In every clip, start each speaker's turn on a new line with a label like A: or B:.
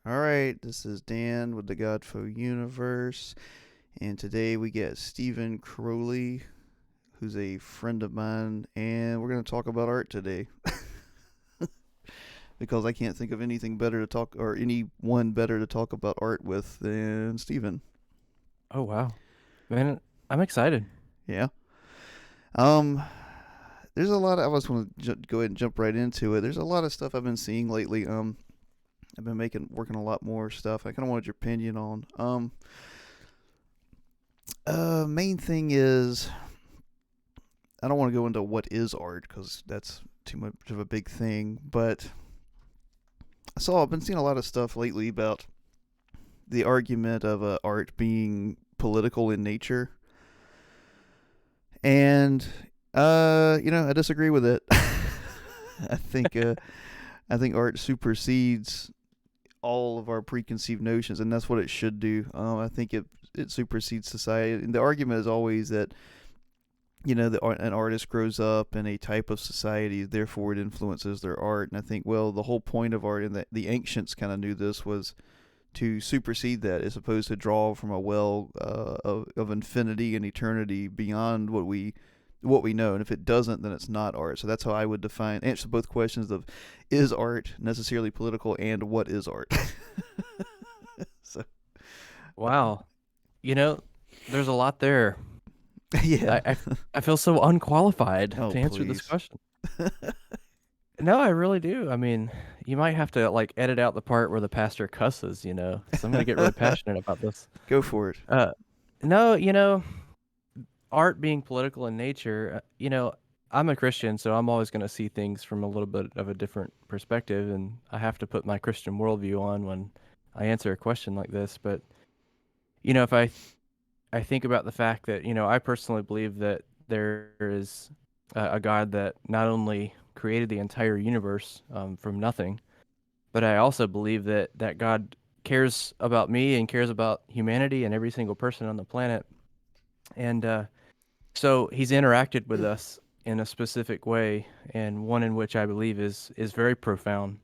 A: All right, this is Dan with the Godfo Universe, and today we get Stephen Crowley, who's a friend of mine, and we're going to talk about art today because I can't think of anything better to talk or anyone better to talk about art with than Stephen.
B: Oh wow, man, I'm excited.
A: Yeah. Um, there's a lot. I just want to go ahead and jump right into it. There's a lot of stuff I've been seeing lately. I've been working a lot more stuff. I kind of wanted your opinion on. Main thing is I don't want to go into what is art because that's too much of a big thing. But I've been seeing a lot of stuff lately about the argument of art being political in nature, and I disagree with it. I think uh, I think art supersedes all of our preconceived notions, and that's what it should do. I think it supersedes society. And the argument is always that an artist grows up in a type of society, therefore it influences their art. And I think, well, the whole point of art, and that the ancients kind of knew this, was to supersede that, as opposed to draw from a well of infinity and eternity beyond what we know. And if it doesn't, then it's not art. So that's how I would answer both questions of, is art necessarily political, and what is art? So
B: Wow, you know, there's a lot there.
A: yeah.
B: I feel so unqualified
A: Oh
B: to answer this
A: please.
B: question. No, I really do. I mean, you might have to like edit out the part where the pastor cusses, because I'm gonna get really passionate about this.
A: Go for it.
B: Uh, no, art being political in nature. I'm a Christian, so I'm always gonna see things from a little bit of a different perspective, and I have to put my Christian worldview on when I answer a question like this. But if I think about the fact that, I personally believe that there is a God that not only created the entire universe from nothing, but I also believe that God cares about me and cares about humanity and every single person on the planet. And so he's interacted with us in a specific way, and one in which I believe is very profound.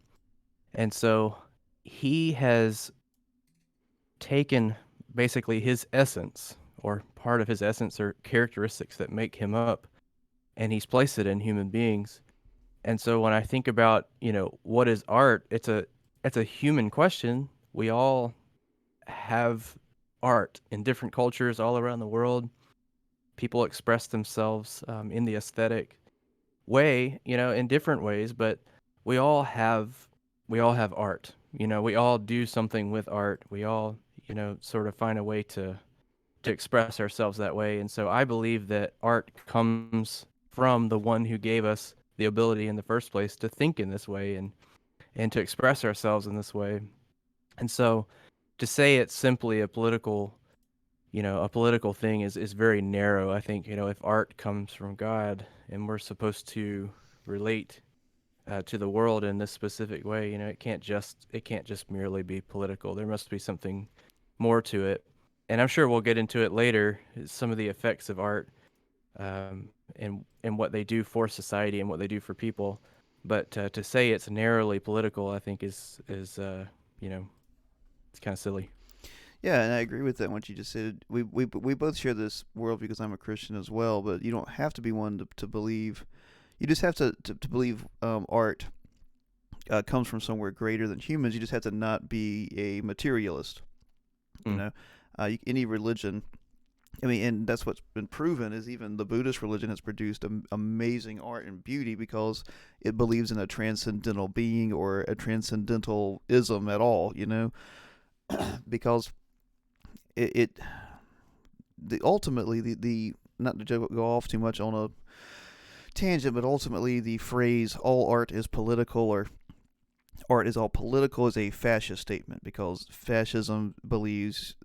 B: And so he has taken basically his essence, or part of his essence, or characteristics that make him up, and he's placed it in human beings. And so when I think about, what is art, it's a human question. We all have art in different cultures all around the world. People express themselves in the aesthetic way, in different ways, but we all have we all have art. We all do something with art. We all, sort of find a way to express ourselves that way. And so I believe that art comes from the one who gave us the ability in the first place to think in this way and to express ourselves in this way. And so to say it's simply a political thing is very narrow. I think, if art comes from God and we're supposed to relate to the world in this specific way, it can't just merely be political. There must be something more to it. And I'm sure we'll get into it later, some of the effects of art, and what they do for society and what they do for people. But to say it's narrowly political, I think is you know it's kind of silly.
A: Yeah, and I agree with that. What you just said, we both share this world because I'm a Christian as well. But you don't have to be one to believe. You just have to believe art comes from somewhere greater than humans. You just have to not be a materialist. You
B: Mm.
A: know, any religion. I mean, and that's what's been proven is even the Buddhist religion has produced amazing art and beauty because it believes in a transcendental being or a transcendental ism at all. Because it the ultimately the not to go off too much on a tangent, but ultimately the phrase "all art is political" or "art is all political" is a fascist statement because fascism believes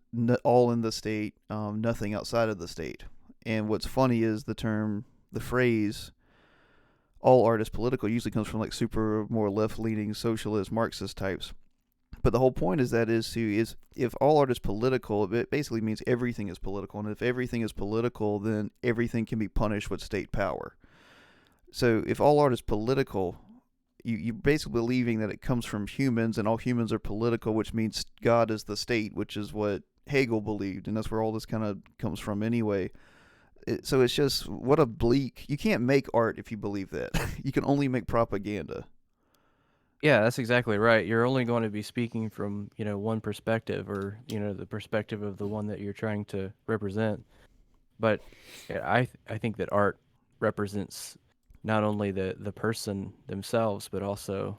A: all in the state, nothing outside of the state. And what's funny is the phrase "all art is political" usually comes from like super more left leaning socialist Marxist types. But the whole point is if all art is political, it basically means everything is political, and if everything is political, then everything can be punished with state power. So if all art is political, you basically believing that it comes from humans and all humans are political, which means God is the state, which is what Hegel believed, and that's where all this kind of comes from anyway. So it's just what a bleak. You can't make art if you believe that. You can only make propaganda.
B: Yeah, that's exactly right. You're only going to be speaking from, one perspective, or, the perspective of the one that you're trying to represent. But yeah, I think that art represents not only the person themselves, but also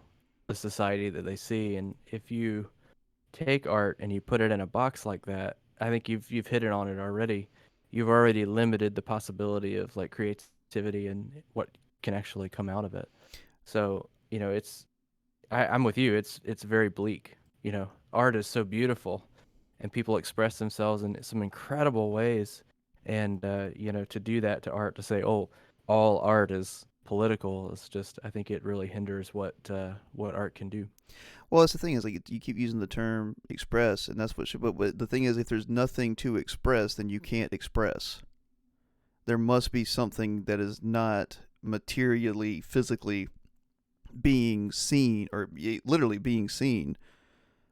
B: the society that they see. And if you take art and you put it in a box like that, I think you've hit it on it already. You've already limited the possibility of like creativity and what can actually come out of it. So, I'm with you. It's very bleak. Art is so beautiful, and people express themselves in some incredible ways. And to do that to art, to say, "Oh, all art is political," is just, I think it really hinders what art can do.
A: Well, that's the thing is like you keep using the term express, and that's what. But the thing is, if there's nothing to express, then you can't express. There must be something that is not materially, physically being seen, or literally being seen,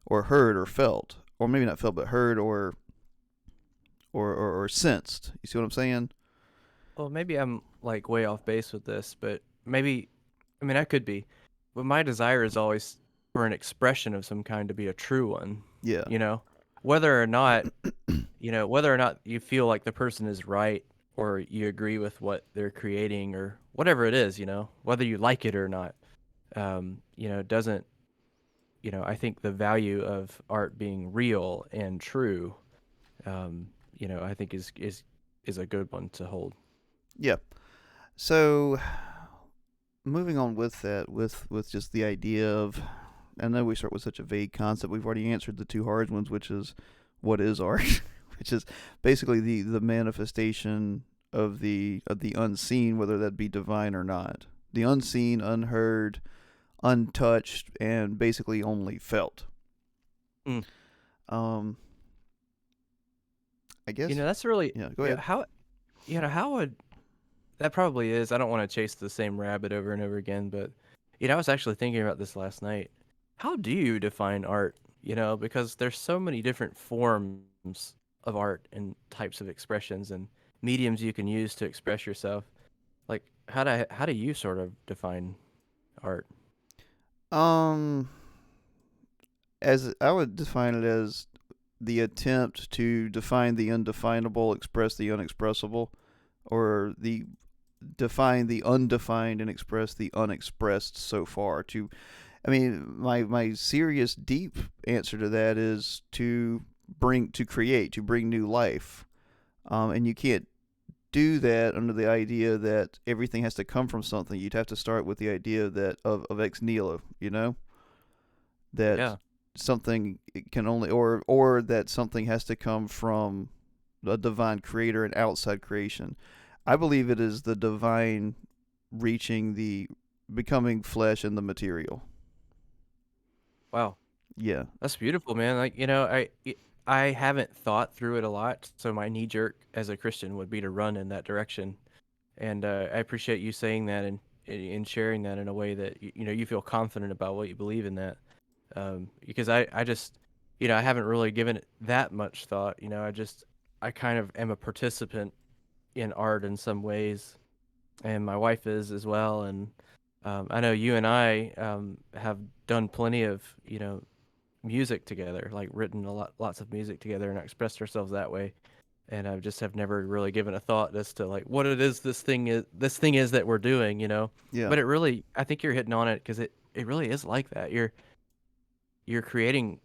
A: or heard, or felt, or maybe not felt, but heard, or sensed. You see what I'm saying?
B: Well, maybe I'm like way off base with this, but maybe, I mean, I could be. But my desire is always for an expression of some kind to be a true one,
A: Yeah,
B: you know? Whether or not, whether or not you feel like the person is right, or you agree with what they're creating, or whatever it is, whether you like it or not, doesn't, I think the value of art being real and true, I think is a good one to hold.
A: yeah. So moving on with that, with just the idea of, I know we start with such a vague concept. We've already answered the two hard ones, which is what is art, which is basically the manifestation of the unseen, whether that be divine or not. The unseen, unheard, untouched, and basically only felt.
B: Mm.
A: Um, I guess.
B: That's really,
A: Yeah. Go ahead.
B: how would that probably is. I don't want to chase the same rabbit over and over again, but I was actually thinking about this last night. How do you define art? Because there's so many different forms of art and types of expressions and mediums you can use to express yourself. Like, how do you sort of define art?
A: Um, as I would define it as the attempt to define the undefinable, express the unexpressible, or the define the undefined and express the unexpressed so far. I mean, my serious, deep answer to that is to create, to bring new life, and you can't do that under the idea that everything has to come from something. You'd have to start with the idea that of ex nihilo, that
B: Yeah.
A: something can only or that something has to come from a divine creator and outside creation. I believe it is the divine reaching the becoming flesh and the material.
B: Wow.
A: Yeah.
B: That's beautiful, man. Like, I haven't thought through it a lot, so my knee jerk as a Christian would be to run in that direction. And I appreciate you saying that and sharing that in a way that you feel confident about what you believe in that. Because I just I haven't really given it that much thought. I kind of am a participant in art in some ways, and my wife is as well. And I know you and I have done plenty of music together, like written lots of music together, and expressed ourselves that way. And I just have never really given a thought as to like what it is this thing is that we're doing,
A: Yeah.
B: But it really, I think you're hitting on it because it really is like that. You're creating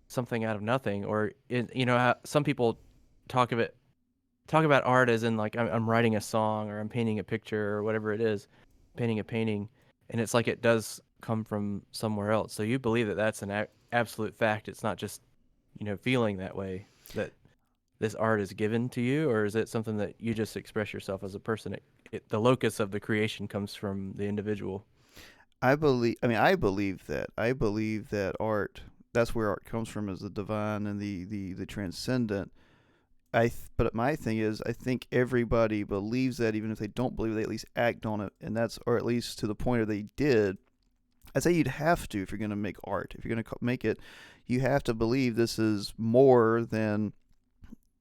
B: something out of nothing, or how some people talk of it talk about art as in like I'm writing a song or I'm painting a picture or whatever it is, painting a painting, and it's like it does come from somewhere else. So you believe that that's an absolute fact. It's not just feeling that way, that this art is given to you, or is it something that you just express yourself as a person? The locus of the creation comes from the individual.
A: I believe that. I believe that art, that's where art comes from, is the divine and the transcendent. But my thing is, I think everybody believes that, even if they don't believe it, they at least act on it, and that's, or at least to the point where they did. I'd say you'd have to if you're going to make art. If you're going to make it, you have to believe this is more than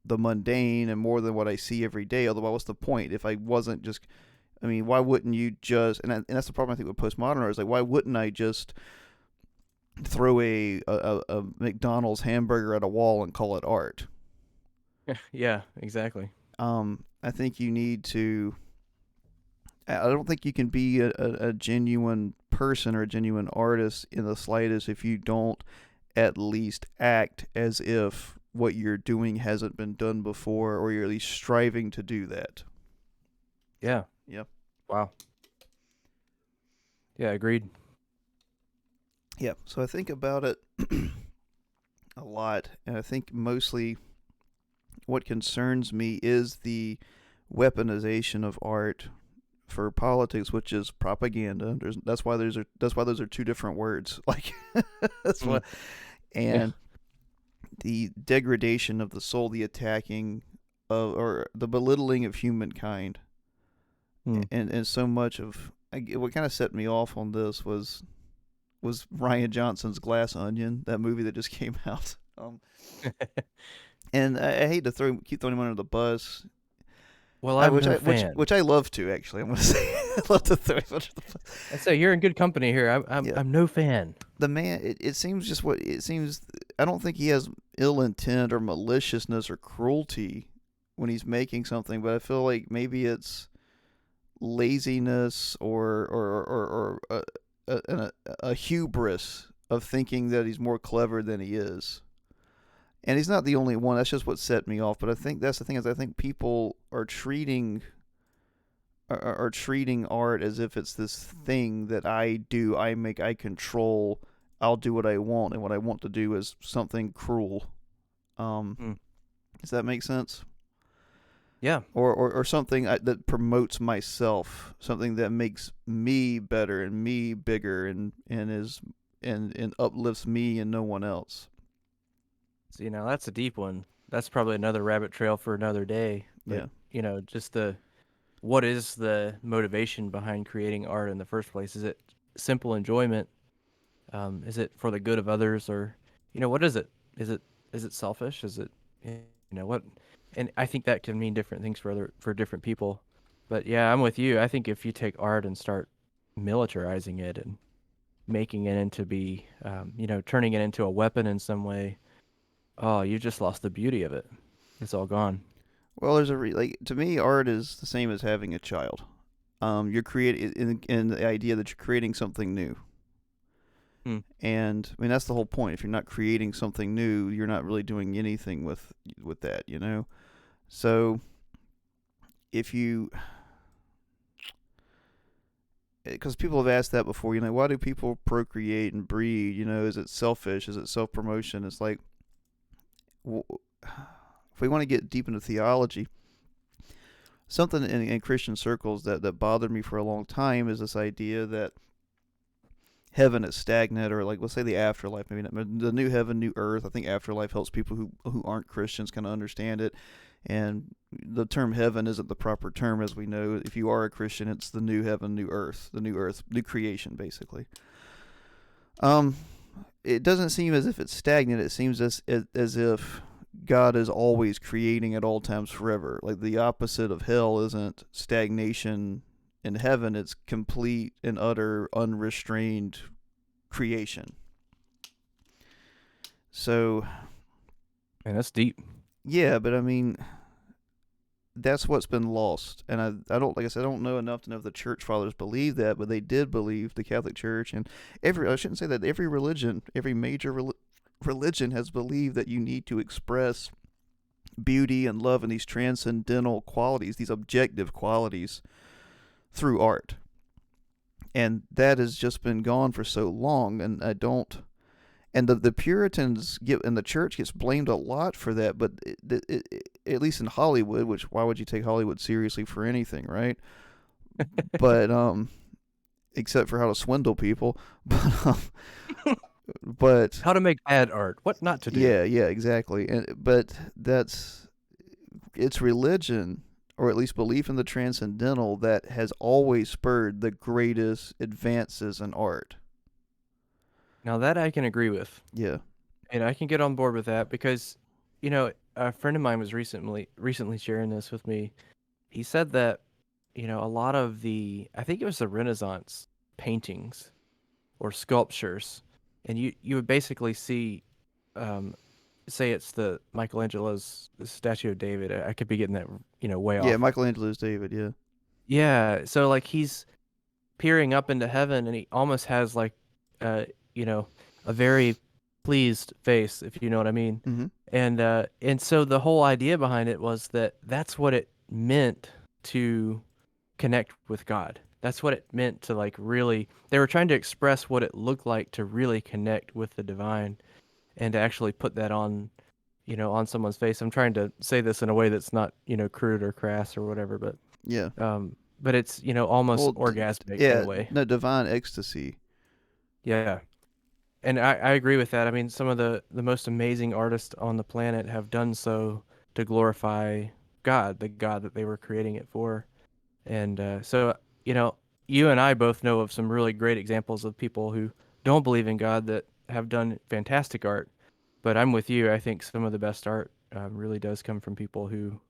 A: the mundane and more than what I see every day. Otherwise, what's the point? If I wasn't just, I mean, why wouldn't you just? And that's the problem I think with postmodern art is like, why wouldn't I just throw a McDonald's hamburger at a wall and call it art?
B: Yeah, exactly.
A: I think you need to. I don't think you can be a genuine person or a genuine artist in the slightest if you don't at least act as if what you're doing hasn't been done before, or you're at least striving to do that.
B: Yeah.
A: Yeah.
B: Wow. Yeah, agreed.
A: Yeah. So I think about it a lot, and I think mostly what concerns me is the weaponization of art for politics, which is propaganda. That's why those are two different words. Like that's
B: Mm.
A: what
B: Yeah.
A: and the degradation of the soul, the attacking of or the belittling of humankind,
B: Mm.
A: and so much of what kind of set me off on this was Ryan Johnson's Glass Onion, that movie that just came out. And I hate to keep throwing him under the bus.
B: Well, I'm no
A: Which
B: fan.
A: which I love to actually. I'm gonna say I love to throw him under the bus.
B: I say you're in good company here. I'm
A: Yeah,
B: I'm no fan.
A: the man. It seems just what it seems. I don't think he has ill intent or maliciousness or cruelty when he's making something, but I feel like maybe it's laziness or a hubris of thinking that he's more clever than he is. And he's not the only one. That's just what set me off. But I think that's the thing is I think people are treating art as if it's this thing that I do, I make, I control. I'll do what I want, and what I want to do is something cruel. Um,
B: Mm.
A: does that make sense?
B: Yeah.
A: Or something that promotes myself, something that makes me better and me bigger and uplifts me and no one else.
B: See, now that's a deep one. That's probably another rabbit trail for another day. But,
A: Yeah.
B: just what is the motivation behind creating art in the first place? Is it simple enjoyment? Is it for the good of others, or, what is it? Is it selfish? Is it, what? And I think that can mean different things for different people. But yeah, I'm with you. I think if you take art and start militarizing it and making it turning it into a weapon in some way, oh, you just lost the beauty of it. It's all gone.
A: Well, there's like to me, art is the same as having a child. You're creating in the idea that you're creating something new,
B: Hmm.
A: and I mean that's the whole point. If you're not creating something new, you're not really doing anything with that, you know. So if you, because people have asked that before, you know, why do people procreate and breed? You know, is it selfish? Is it self promotion? It's like, if we want to get deep into theology, something in Christian circles that bothered me for a long time is this idea that heaven is stagnant, or like let's say the afterlife, maybe not, the new heaven, new earth. I think afterlife helps people who aren't Christians kind of understand it. And the term heaven isn't the proper term, as we know. If you are a Christian, it's the new heaven, new earth, new creation, basically. Um, it doesn't seem as if it's stagnant. It seems as if God is always creating at all times forever. Like the opposite of hell isn't stagnation in heaven, it's complete and utter unrestrained creation. So,
B: Man, that's deep.
A: yeah, but I mean, that's what's been lost. And I don't, like I said, I don't know enough to know if the church fathers believe that, but they did believe, the Catholic Church and I shouldn't say that, every religion, every major religion has believed that you need to express beauty and love and these transcendental qualities, these objective qualities through art. And that has just been gone for so long, and I don't. And the Puritans get, and the church gets blamed a lot for that, but at least in Hollywood, which why would you take Hollywood seriously for anything, right? But except for how to swindle people, but
B: How to make bad art, what not to do.
A: yeah, exactly. But it's religion, or at least belief in the transcendental, that has always spurred the greatest advances in art.
B: Now that I can agree with,
A: Yeah.
B: and I can get on board with that because, a friend of mine was recently sharing this with me. He said that, a lot of I think it was the Renaissance paintings or sculptures, and you would basically see, um, say it's the Michelangelo's the statue of David. I could be getting that, way
A: Yeah,
B: off.
A: Michelangelo's David, yeah.
B: Yeah, so like he's peering up into heaven, and he almost has like, uh, you know, a very pleased face, if you know what I mean.
A: Mhm.
B: And so the whole idea behind it was that that's what it meant to connect with God. That's what it meant to like really. They were trying to express what it looked like to really connect with the divine and to actually put that on, on someone's face. I'm trying to say this in a way that's not, crude or crass or whatever,
A: Yeah.
B: but it's, almost
A: Well,
B: orgasmic in a
A: yeah,
B: way.
A: no, divine ecstasy.
B: Yeah. And I agree with that. I mean, some of the most amazing artists on the planet have done so to glorify God, the God that they were creating it for. And so, you know, you and I both know of some really great examples of people who don't believe in God that have done fantastic art. But I'm with you. I think some of the best art really does come from people who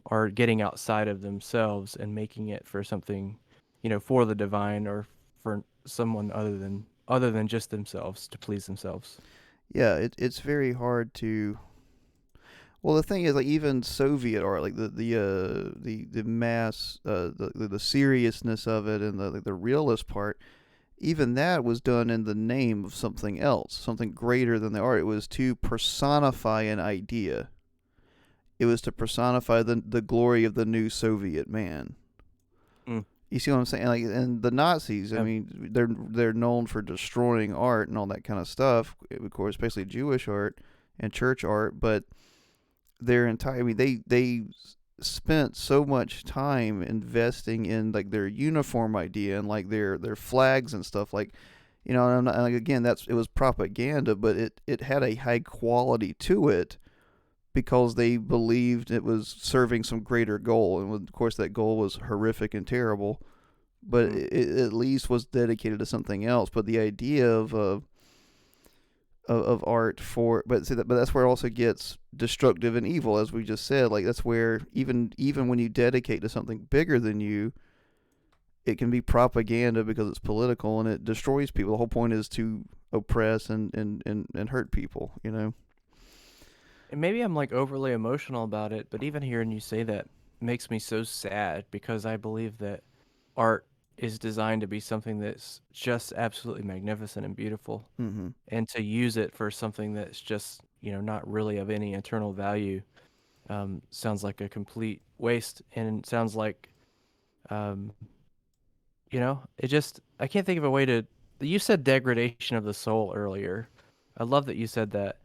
B: are getting outside of themselves and making it for something, for the divine or for someone other than just themselves to please themselves.
A: Yeah, it's very hard to. Well, the thing is, like even Soviet art, like the mass, the seriousness of it, and the realist part, even that was done in the name of something else, something greater than the art. It was to personify an idea. It was to personify the glory of the new Soviet man.
B: Mm.
A: You see what I'm saying? Like, and the Nazis, I
B: Yeah.
A: mean, they're known for destroying art and all that kind of stuff. Of course, especially Jewish art and church art. But their entire, I mean, they spent so much time investing in like their uniform idea and like their flags and stuff. Like, and like again, it was propaganda, but it had a high quality to it because they believed it was serving some greater goal. And of course, that goal was horrific and terrible, but
B: Mm.
A: it at least was dedicated to something else. But the idea of art for, but see that, but that's where it also gets destructive and evil, as we just said. Like that's where even when you dedicate to something bigger than you, it can be propaganda because it's political and it destroys people. The whole point is to oppress and hurt people.
B: And maybe I'm like overly emotional about it, but even hearing you say that makes me so sad because I believe that art is designed to be something that's just absolutely magnificent and beautiful.
A: Mm-hmm.
B: And to use it for something that's just, not really of any eternal value, sounds like a complete waste. And it sounds like, um, I can't think of a way to. You said degradation of the soul earlier. I love that you said that.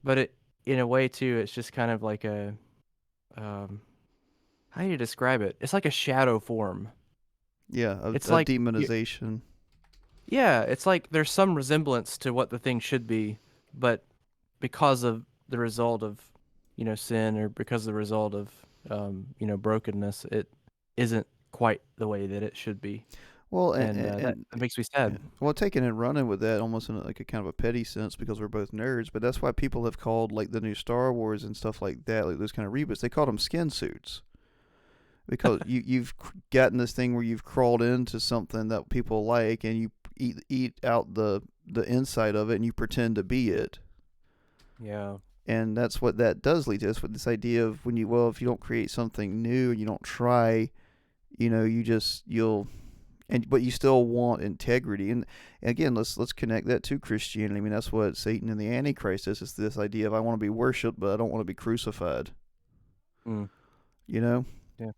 B: But in a way, too, it's just kind of like um, how do you describe it? It's like a shadow form.
A: Yeah,
B: It's
A: a
B: like, you,
A: demonization.
B: yeah, it's like there's some resemblance to what the thing should be, but because of the result of, sin or because of the result of, brokenness, it isn't quite the way that it should be.
A: Well,
B: And that makes me sad.
A: well, taking and running with that almost in like a kind of a petty sense because we're both nerds, but that's why people have called like the new Star Wars and stuff like that, like those kind of reboots. They called them skin suits because you've gotten this thing where you've crawled into something that people like and you eat out the inside of it and you pretend to be it.
B: Yeah.
A: And that's what that does lead to. That's what this idea of when you, well, if you don't create something new and you don't try, you'll, and but you still want integrity. And again, let's connect that to Christianity. I mean, that's what Satan and the Antichrist is. It's this idea of I want to be worshipped, but I don't want to be crucified.
B: Mm.
A: You know,
B: Yeah.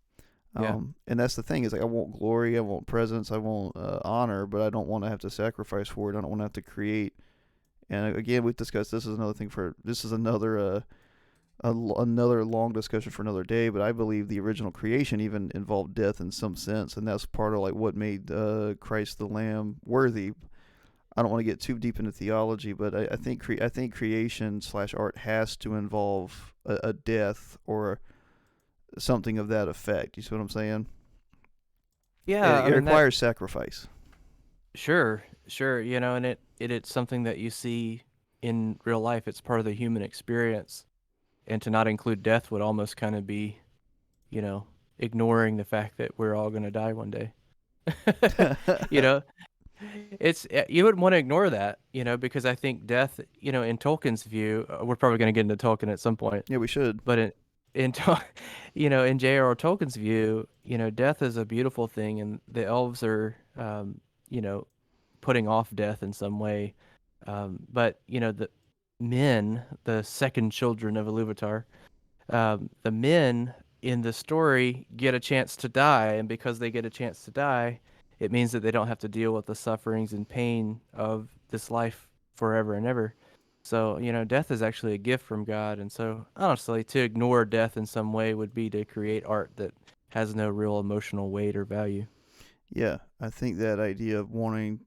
B: Yeah.
A: and that's the thing is like I want glory, I want presence, I want honor, but I don't want to have to sacrifice for it. I don't want to have to create. And again, we've discussed this is another thing for this is another another long discussion for another day. But I believe the original creation even involved death in some sense, and that's part of like what made Christ the Lamb worthy. I don't want to get too deep into theology, but I think creation slash art has to involve a death or something of that effect. You see what I'm saying?
B: Yeah. I
A: It
B: mean, that,
A: requires sacrifice.
B: sure, sure, and it. it's something that you see in real life. It's part of the human experience, and to not include death would almost kind of be, you know, ignoring the fact that we're all going to die one day. You know, it's you wouldn't want to ignore that, because I think death, in Tolkien's view, we're probably going to get into Tolkien at some point,
A: Yeah, we should.
B: but in Tol- in J.R.R. Tolkien's view, death is a beautiful thing, and the elves are, you know, putting off death in some way. But the men, the second children of Iluvatar, the men in the story get a chance to die, and because they get a chance to die, it means that they don't have to deal with the sufferings and pain of this life forever and ever. So, death is actually a gift from God, and so honestly, to ignore death in some way would be to create art that has no real emotional weight or value.
A: Yeah, I think that idea of wanting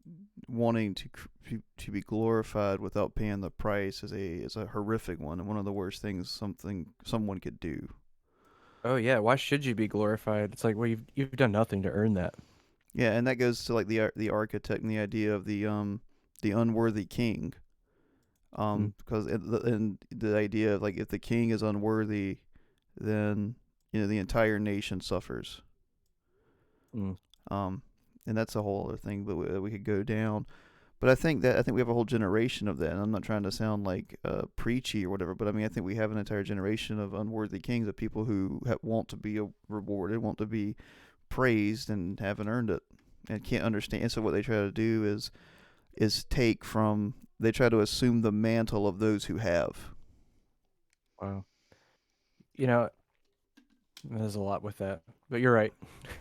A: to be glorified without paying the price is a horrific one, and one of the worst things someone could do.
B: Oh yeah, why should you be glorified? It's like, well, you've done nothing to earn that.
A: Yeah, and that goes to like the architect and the idea of the unworthy king.
B: Mm,
A: Because and the idea of like if the king is unworthy, then the entire nation suffers.
B: mm.
A: Um, and that's a whole other thing, but we could go down. But I think we have a whole generation of that. And I'm not trying to sound like preachy or whatever, but I mean I think we have an entire generation of unworthy kings, of people who want to be rewarded, want to be praised, and haven't earned it, and can't understand. And so what they try to do is take from they try to assume the mantle of those who have.
B: Wow. You know, there's a lot with that, but you're right.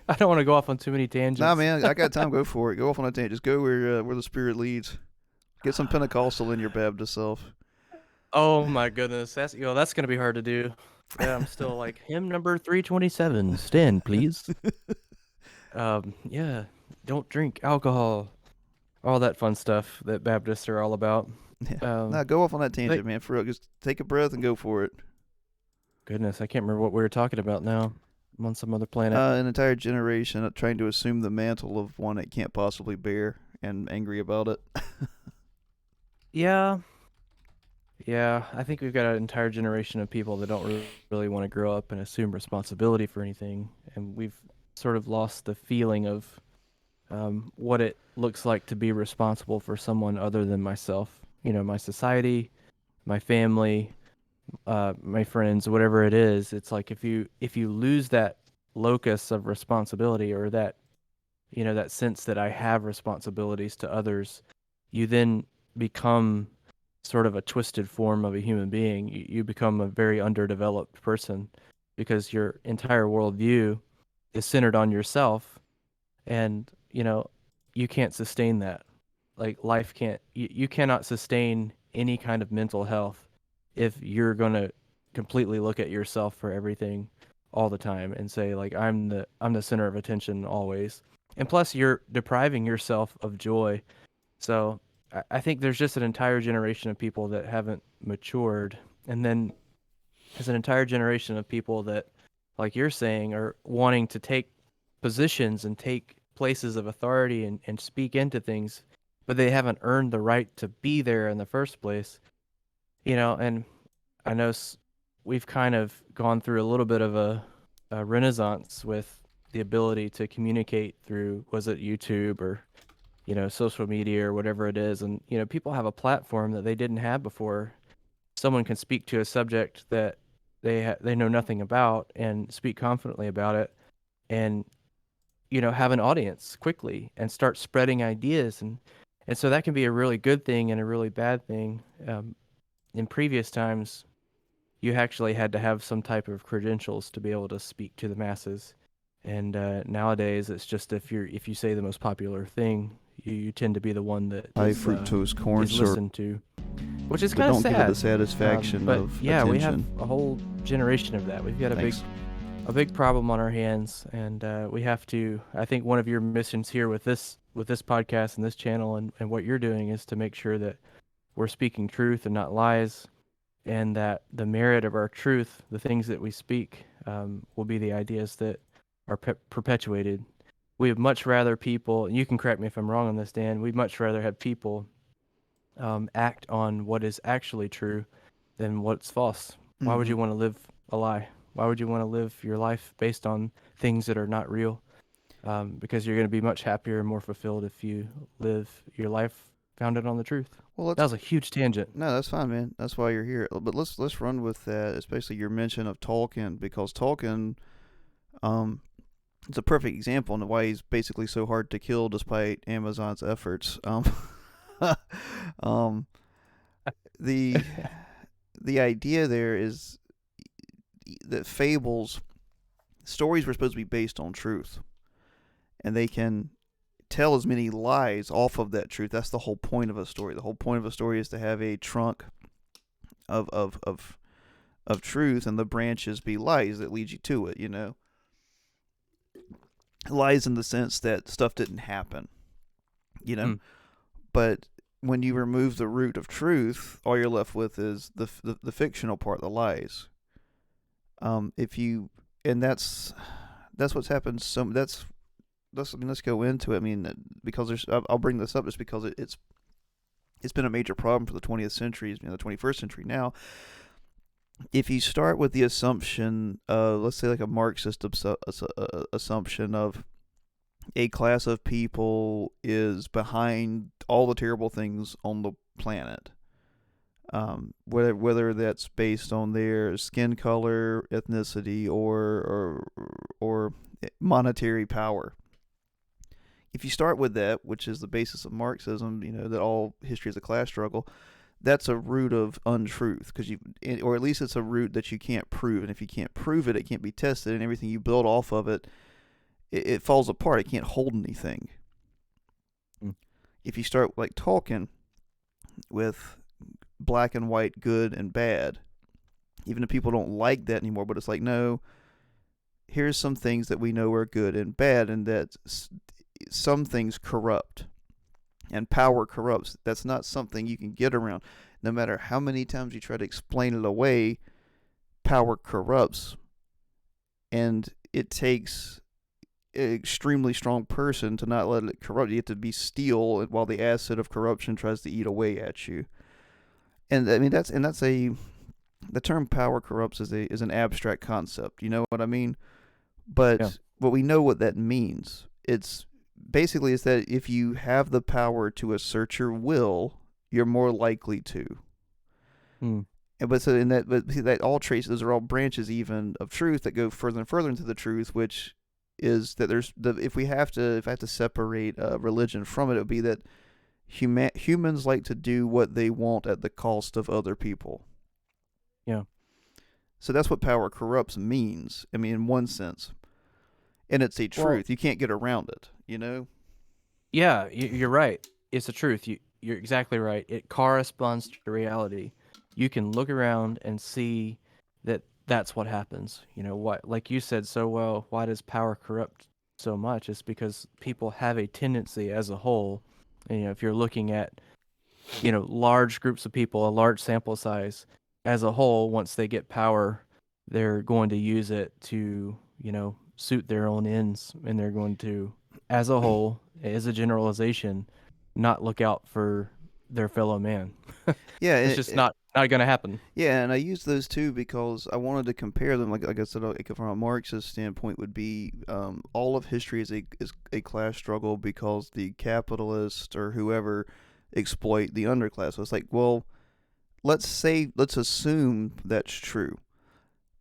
B: I don't want to go off on too many
A: Nah,
B: tangents.
A: man, I got time. Go for it. Go off on a tangent. Just go where the spirit leads. Get some Pentecostal in your Baptist self.
B: Oh my goodness, that's gonna be hard to do. Yeah, I'm still like hymn number 327. Stand, please. Yeah, don't drink alcohol. All that fun stuff that Baptists are all about.
A: Yeah.
B: Um,
A: Nah, go off on that
B: but
A: tangent, man. For real, just take a breath and go for it.
B: goodness, I can't remember what we were talking about now. I'm on some other planet.
A: An entire generation trying to assume the mantle of one it can't possibly bear, and angry about it.
B: Yeah, yeah. I think we've got an entire generation of people that don't really want to grow up and assume responsibility for anything, and we've sort of lost the feeling of what it looks like to be responsible for someone other than myself. My society, my family, my friends, whatever it is. It's like if you lose that locus of responsibility, or that that sense that I have responsibilities to others, you then become sort of a twisted form of a human being. You become a very underdeveloped person because your entire worldview is centered on yourself, and you can't sustain that. Like life can't, you cannot sustain any kind of mental health if you're going to completely look at yourself for everything all the time and say like I'm the center of attention always. And plus you're depriving yourself of joy. So I think there's just an entire generation of people that haven't matured, and then there's an entire generation of people that, like you're saying, are wanting to take positions and take places of authority and speak into things, but they haven't earned the right to be there in the first place. And I know we've kind of gone through a little bit of a renaissance with the ability to communicate through, was it YouTube or, social media or whatever it is. And, people have a platform that they didn't have before. Someone can speak to a subject that they know nothing about and speak confidently about it, and have an audience quickly and start spreading ideas, and so that can be a really good thing and a really bad thing. In previous times, you actually had to have some type of credentials to be able to speak to the masses, and nowadays it's just if you say the most popular thing, you tend to be the one that
A: High fructose corn
B: is
A: syrup,
B: listened to, which is
A: but
B: kind of
A: don't give it the
B: sad.
A: satisfaction
B: But
A: of
B: yeah, we have
A: attention.
B: a whole generation of that. We've got
A: Thanks.
B: a big problem on our hands, and we have to. I think one of your missions here with this podcast and this channel and what you're doing is to make sure that we're speaking truth and not lies, and that the merit of our truth, the things that we speak, will be the ideas that are perpetuated. We would much rather people, and you can correct me if I'm wrong on this, Dan, we'd much rather have people act on what is actually true than what's false. Why would
A: Mm-hmm.
B: you want to live a lie? Why would you want to live your life based on things that are not real? Because you're going to be much happier and more fulfilled if you live your life founded on the truth.
A: Well,
B: That
A: let's
B: was a huge tangent.
A: no, that's fine, man. That's why you're here. But let's run with that, especially your mention of Tolkien, because Tolkien, um, it's a perfect example in why he's basically so hard to kill despite Amazon's efforts. Um, the the idea there is that stories were supposed to be based on truth, and they can tell as many lies off of that truth. That's the whole point of a story. The whole point of a story is to have a trunk of of of of truth, and the branches be lies that lead you to it. Lies in the sense that stuff didn't happen. You know,
B: Mm.
A: but when you remove the root of truth, all you're left with is the fictional part, the lies. If you and that's what's happened. I mean, let's go into it. I mean, because I'll bring this up just because it's been a major problem for the 20th century, the 21st century now. If you start with the assumption, let's say like a Marxist assumption of a class of people is behind all the terrible things on the planet, whether that's based on their skin color, ethnicity, or monetary power. If you start with that, which is the basis of Marxism, that all history is a class struggle. That's a root of untruth, or at least it's a root that you can't prove, and if you can't prove it, it can't be tested, and everything you build off of it falls apart. It can't hold anything.
B: Mm.
A: If you start like Tolkien with black and white, good and bad, even if people don't like that anymore, but it's like, no, here's some things that we know are good and bad, and that some things corrupt, and power corrupts. That's not something you can get around. No matter how many times you try to explain it away, power corrupts, and it takes an extremely strong person to not let it corrupt. You have to be steel while the acid of corruption tries to eat away at you. And I mean that's the term power corrupts is an abstract concept. You know what I mean?
B: Yeah.
A: But we know what that means. It's basically is that if you have the power to assert your will, you're more likely to.
B: Mm.
A: And but so in that but that all traces those are all branches even of truth that go further and further into the truth, which is that if I have to separate religion from it, it would be that humans like to do what they want at the cost of other people.
B: Yeah.
A: So that's what power corrupts means. I mean, in one sense, and it's a
B: Well,
A: truth. You can't get around it. You know.
B: yeah, you're right. It's the truth. You're exactly right. It corresponds to reality. You can look around and see that that's what happens. What, like you said so well, why does power corrupt so much? It's because people have a tendency as a whole, and, if you're looking at, large groups of people, a large sample size as a whole, once they get power, they're going to use it to, suit their own ends, and they're going to, as a whole, as a generalization, not look out for their fellow man.
A: Yeah,
B: It's just not going to happen.
A: yeah, and I use those two because I wanted to compare them. Like I said, from a Marxist standpoint, would be all of history is a class struggle because the capitalists or whoever exploit the underclass. So it's like, well, let's assume that's true.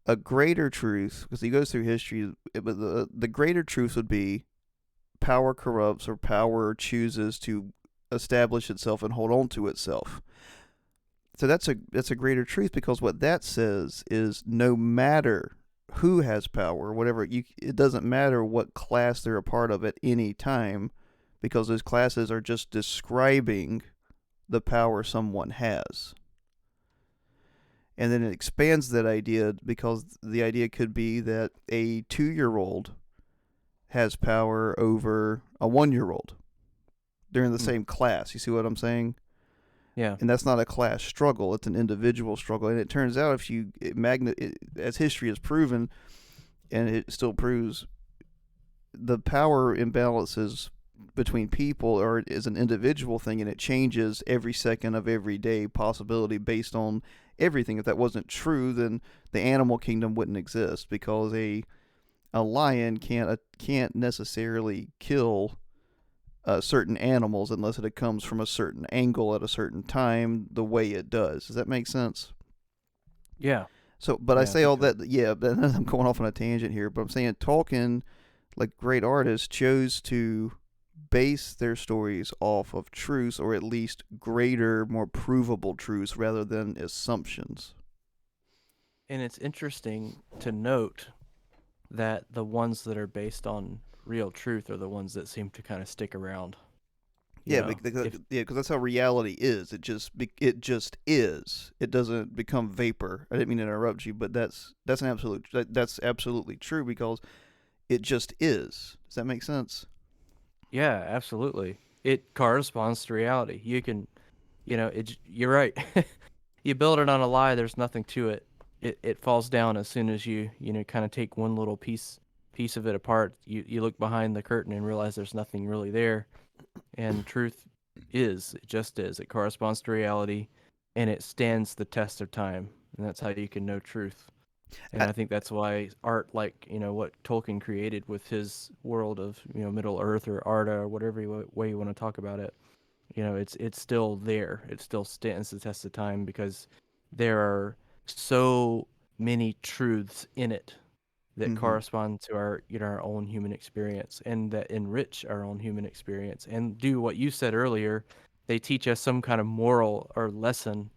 A: A greater truth, because he goes through history, but the greater truth would be power corrupts, or power chooses to establish itself and hold on to itself. So that's a greater truth, because what that says is no matter who has power, whatever it doesn't matter what class they're a part of at any time, because those classes are just describing the power someone has. And then it expands that idea, because the idea could be that a 2-year-old has power over a 1-year-old. They're in the
B: Mm.
A: same class. You see what I'm saying?
B: Yeah.
A: And that's not a class struggle; it's an individual struggle. And it turns out, if you as history has proven, and it still proves, the power imbalances between people, or is an individual thing, and it changes every second of every day possibility based on everything. If that wasn't true, then the animal kingdom wouldn't exist, because a lion can't necessarily kill certain animals unless it comes from a certain angle at a certain time the way it does. Does that make sense?
B: Yeah.
A: So, but I
B: Yeah,
A: say
B: for
A: all
B: sure.
A: that, yeah, but I'm going off on a tangent here, but I'm saying Tolkien, like great artists, chose to base their stories off of truths, or at least greater, more provable truths, rather than assumptions.
B: And it's interesting to note that the ones that are based on real truth are the ones that seem to kind of stick around. You
A: Yeah,
B: know, if
A: because that's how reality is. It just is. It doesn't become vapor. I didn't mean to interrupt you, but that's absolutely true, because it just is. Does that make sense?
B: yeah, absolutely. It corresponds to reality. You can, you're right. You build it on a lie, there's nothing to it. It falls down as soon as you kind of take one little piece of it apart. You look behind the curtain and realize there's nothing really there. And truth it just is. It corresponds to reality, and it stands the test of time. And that's how you can know truth. And
A: I,
B: I think that's why art, like what Tolkien created with his world of Middle Earth or Arda or whatever way you want to talk about it, it's still there. It still stands the test of time because there are so many truths in it that
A: mm-hmm.
B: correspond to our own human experience and that enrich our own human experience and do what you said earlier. They teach us some kind of moral or lesson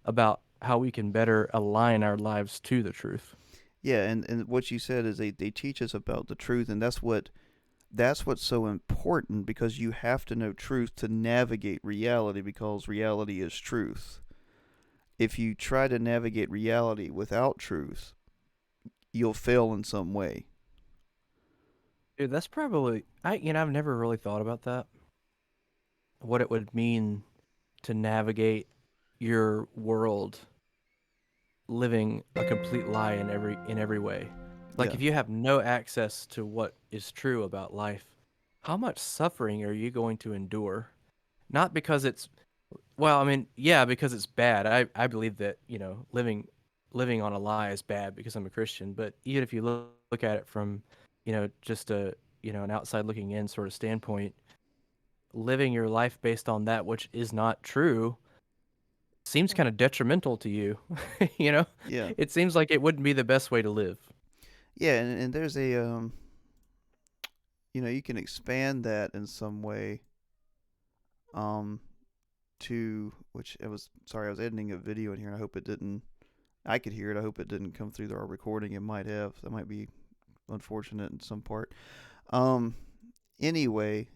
B: about how we can better align our lives to the truth.
A: Yeah, and what you said is they teach us about the truth, and that's what's so important, because you have to know truth to navigate reality, because reality is truth. If you try to navigate reality without truth, you'll fail in some way.
B: Dude, that's probably I've never really thought about that. What it would mean to navigate your world living a complete lie in every way. Like
A: Yeah.
B: if you have no access to what is true about life, how much suffering are you going to endure? Not because it's well, I mean, yeah, because it's bad. I believe that, living on a lie is bad because I'm a Christian, but even if you look at it from, just an outside looking in sort of standpoint, living your life based on that which is not true seems kind of detrimental to you. you know,
A: Yeah.
B: it seems like it wouldn't be the best way to live.
A: Yeah, and there's you can expand that in some way, um to which I was sorry, I was editing a video in here, and I hope it didn't I could hear it. I hope it didn't come through our recording. It might have. That might be unfortunate in some part. Um anyway,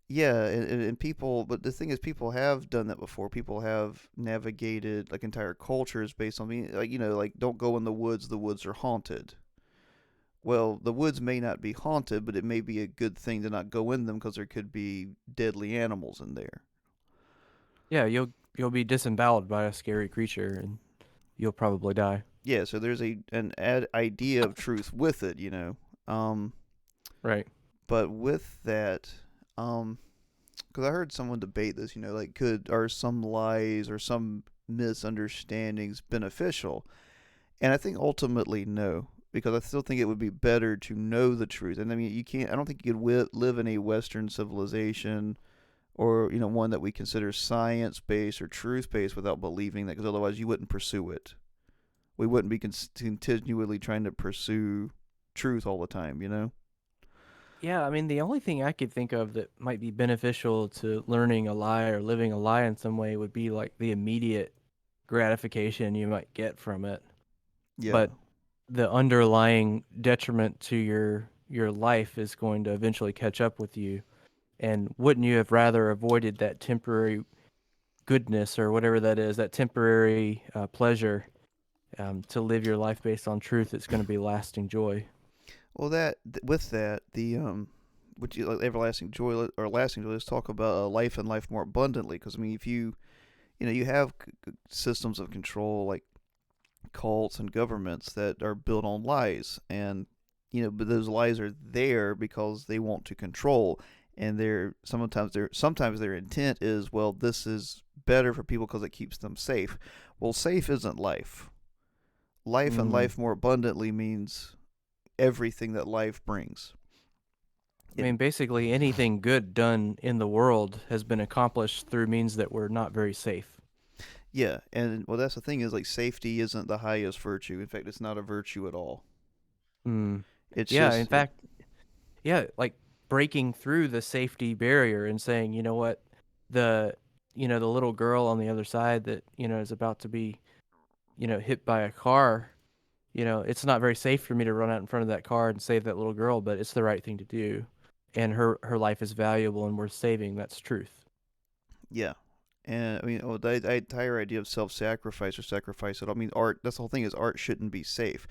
A: yeah, and people, but the thing is, people have done that before. People have navigated like entire cultures based on like like, don't go in the woods are haunted. Well, the woods may not be haunted, but it may be a good thing to not go in them, because there could be deadly animals in there.
B: Yeah, you'll be disemboweled by a scary creature and you'll probably die.
A: Yeah, so there's an idea of truth with it. Um,
B: Right.
A: but with that, because I heard someone debate this, like, are some lies or some misunderstandings beneficial? And I think ultimately no, because I still think it would be better to know the truth. And I mean, you can't. I don't think you could live in a Western civilization, or one that we consider science based or truth based, without believing that, because otherwise you wouldn't pursue it. We wouldn't be continually trying to pursue truth all the time.
B: Yeah, I mean, the only thing I could think of that might be beneficial to learning a lie or living a lie in some way would be like the immediate gratification you might get from it.
A: Yeah.
B: But the underlying detriment to your life is going to eventually catch up with you. And wouldn't you have rather avoided that temporary goodness or whatever that is, that temporary pleasure, to live your life based on truth? It's going to be lasting joy.
A: Well, with that, would you like everlasting joy or lasting joy? Let's talk about life and life more abundantly. Because I mean, if you have systems of control like cults and governments that are built on lies, and but those lies are there because they want to control, and sometimes their intent is, well, this is better for people because it keeps them safe. Well, safe isn't life. Life and
B: Mm.
A: life more abundantly means everything that life brings.
B: I
A: It
B: mean, basically anything good done in the world has been accomplished through means that were not very safe.
A: Yeah, and well, that's the thing is like safety isn't the highest virtue. In fact, it's not a virtue at all.
B: Mm.
A: It's
B: Yeah, in
A: just
B: fact, yeah, like breaking through the safety barrier and saying, you know what, the the little girl on the other side that, is about to be, hit by a car, it's not very safe for me to run out in front of that car and save that little girl, but it's the right thing to do. And her life is valuable and worth saving. That's truth.
A: yeah. And I mean, the entire idea of self-sacrifice or sacrifice. I mean, art. That's the whole thing is art shouldn't be safe.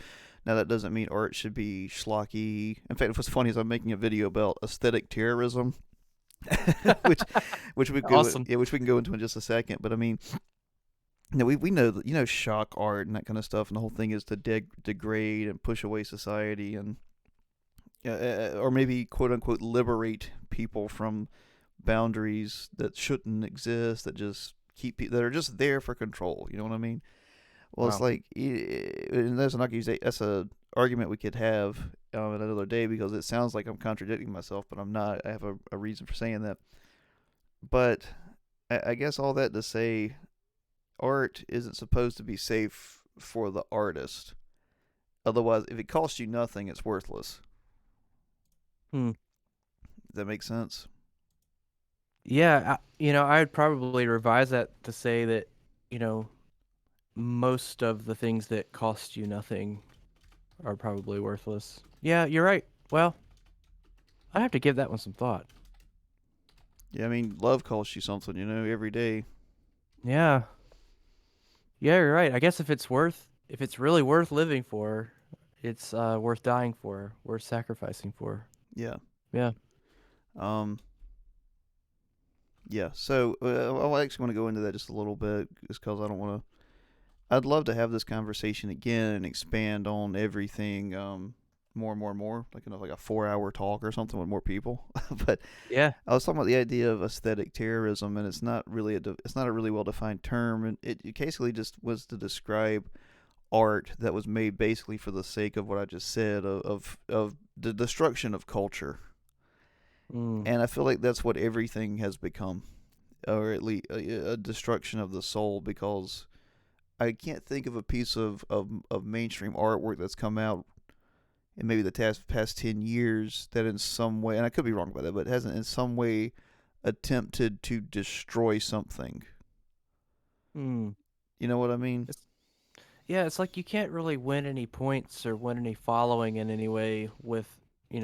A: Now that doesn't mean art should be schlocky. In fact, what's funny is I'm making a video about aesthetic terrorism, which
B: Awesome.
A: which we can go into in just a second. But I mean, we know that shock art and that kind of stuff, and the whole thing is to degrade and push away society, and or maybe quote unquote liberate people from boundaries that shouldn't exist, that just that are just there for control. You know what I mean? Well, it's
B: Wow.
A: like, and that's an accusation. That's a argument we could have another day because it sounds like I'm contradicting myself, but I'm not. I have a reason for saying that. But I guess all that to say, art isn't supposed to be safe for the artist. Otherwise, if it costs you nothing, it's worthless.
B: Hmm.
A: Does that make sense?
B: Yeah, I would probably revise that to say that, you know, most of the things that cost you nothing are probably worthless. Yeah, you're right. Well, I'd have to give that one some thought.
A: Yeah, I mean, love costs you something, every day.
B: Yeah. Yeah, you're right. I guess if it's really worth living for, it's worth dying for, worth sacrificing for.
A: Yeah.
B: Yeah.
A: Um. Yeah. So I actually want to go into that just a little bit, just because I don't want to. I'd love to have this conversation again and expand on everything. More and more and more, like a 4 hour talk or something with more people. But
B: Yeah.
A: I was talking about the idea of aesthetic terrorism, and it's not a really well defined term, and it basically just was to describe art that was made basically for the sake of what I just said of the destruction of culture.
B: Mm.
A: And I feel like that's what everything has become, or at least a destruction of the soul, because I can't think of a piece of mainstream artwork that's come out in maybe the past 10 years that in some way, and I could be wrong about that, but hasn't in some way attempted to destroy something.
B: Mm.
A: You know what I mean?
B: It's Yeah, it's like you can't really win any points or win any following in any way with,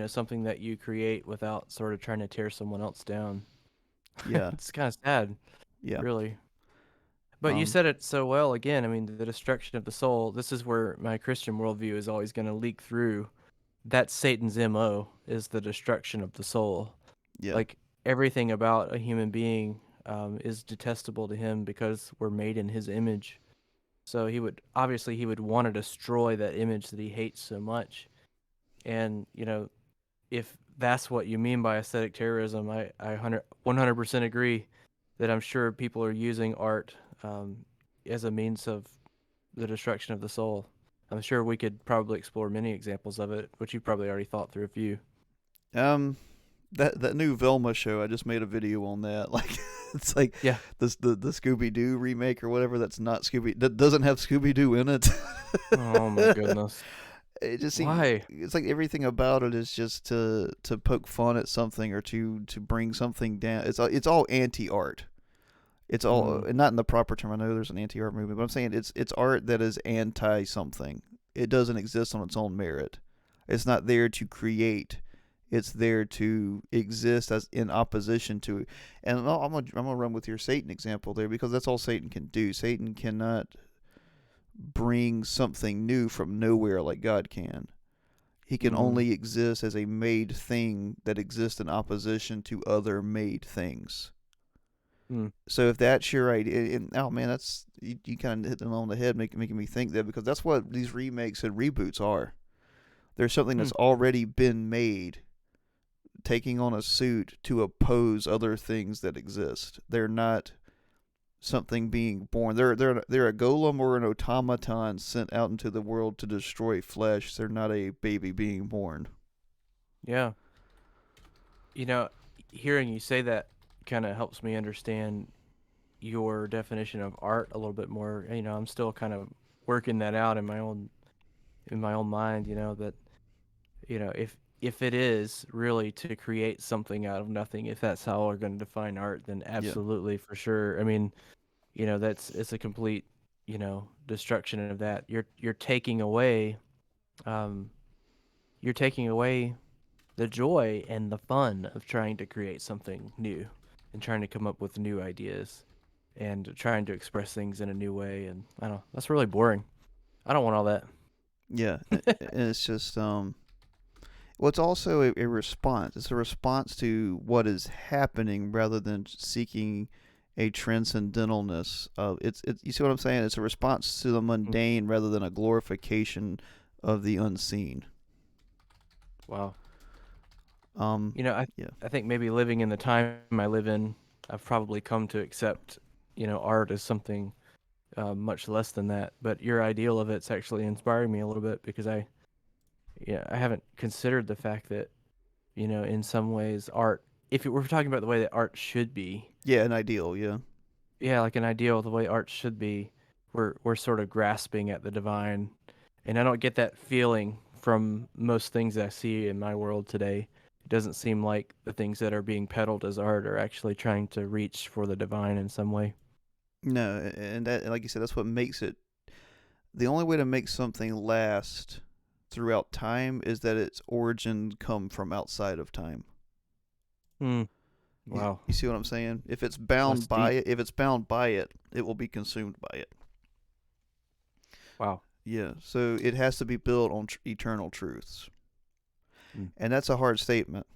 B: something that you create without sort of trying to tear someone else down.
A: Yeah.
B: It's kind of sad,
A: Yeah.
B: really. But you
A: Um,
B: said it so well again. I mean, the destruction of the soul, this is where my Christian worldview is always going to leak through. That's Satan's MO, is the destruction of the soul.
A: yeah.
B: Like everything about a human being is detestable to him because we're made in his image. So he would want to destroy that image that he hates so much. And, if that's what you mean by aesthetic terrorism, I 100% agree that I'm sure people are using art as a means of the destruction of the soul. I'm sure we could probably explore many examples of it, which you probably already thought through a few.
A: Um, that new Velma show, I just made a video on that. Like, it's like
B: Yeah.
A: the Scooby Doo remake or whatever. That's not Scooby. That doesn't have Scooby Doo in it.
B: Oh my goodness.
A: It just seems
B: Why?
A: it's like everything about it is just to poke fun at something or to bring something down. It's all anti art. It's all
B: Mm,
A: and not in the proper term. I know there's an anti art movement, but I'm saying it's art that is anti something. It doesn't exist on its own merit. It's not there to create. It's there to exist as in opposition to it. And I'm gonna run with your Satan example there because that's all Satan can do. Satan cannot bring something new from nowhere like God can. He can
B: mm,
A: only exist as a made thing that exists in opposition to other made things.
B: mm,
A: So if that's your idea, and oh man, that's you kind of hit the nail on the head, making me think that because that's what these remakes and reboots are. There's something
B: mm,
A: that's already been made taking on a suit to oppose other things that exist. They're not something being born. They're a golem or an automaton sent out into the world to destroy flesh. They're not a baby being born.
B: Yeah. You know, hearing you say that kind of helps me understand your definition of art a little bit more. You know, I'm still kind of working that out in my own mind, that if it is really to create something out of nothing, if that's how we're going to define art, then
A: Yeah,
B: absolutely for sure. I mean, it's a complete, destruction of that. You're taking away um you're taking away the joy and the fun of trying to create something new and trying to come up with new ideas and trying to express things in a new way. And I don't know, that's really boring. I don't want all that.
A: yeah. And it's just well, it's also a response. It's a response to what is happening rather than seeking a transcendentalness of it's. You see what I'm saying? It's a response to the
B: Mm.
A: mundane rather than a glorification of the unseen.
B: Wow.
A: Um,
B: You know, I
A: yeah,
B: I think maybe living in the time I live in, I've probably come to accept, art as something much less than that. But your ideal of it's actually inspiring me a little bit because I haven't considered the fact that, in some ways art, if we're talking about the way that art should be,
A: yeah, an ideal. Yeah,
B: yeah, like an ideal, the way art should be, we're sort of grasping at the divine, and I don't get that feeling from most things that I see in my world today. It doesn't seem like the things that are being peddled as art are actually trying to reach for the divine in some way.
A: no, and that, like you said, that's what makes it. The only way to make something last throughout time is that its origin come from outside of time.
B: Hmm.
A: You,
B: Wow.
A: you see what I'm saying?
B: That's deep.
A: If it's bound by it, it will be consumed by it.
B: Wow.
A: Yeah, so it has to be built on eternal truths,
B: Mm.
A: and that's a hard statement.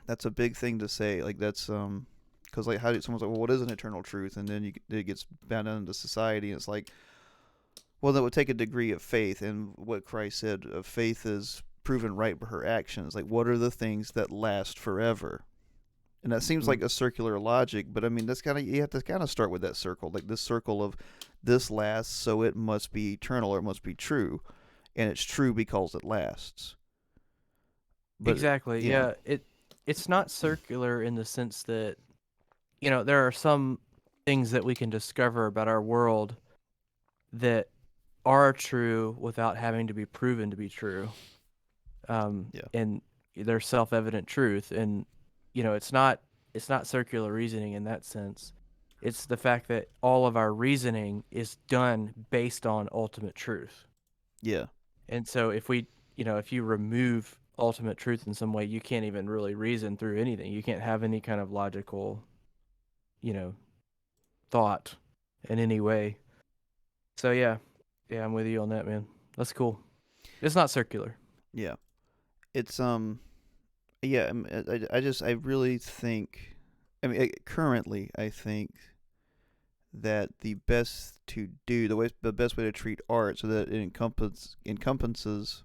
A: That's a big thing to say. Like that's because like how do someone's like, well, what is an eternal truth? And then it gets bound into society, and it's like, well, that would take a degree of faith, and what Christ said, faith is proven right by her actions. Like, what are the things that last forever? And that seems
B: Mm.
A: like a circular logic, but I mean, that's kind of you have to kind of start with that circle, like this circle of this lasts, so it must be eternal or it must be true, and it's true because it lasts. But
B: Exactly.
A: yeah,
B: Yeah. It's not circular in the sense that, there are some things that we can discover about our world that are true without having to be proven to be true.
A: yeah,
B: And they're self-evident truth. And, it's not circular reasoning in that sense. It's the fact that all of our reasoning is done based on ultimate truth.
A: yeah,
B: And so if you remove ultimate truth in some way, you can't even really reason through anything. You can't have any kind of logical, you know, thought in any way. So yeah, yeah, I'm with you on that, man. That's cool. It's not circular.
A: yeah. It's yeah. I really think. I mean, currently, I think that the best to do the best way to treat art so that it encompasses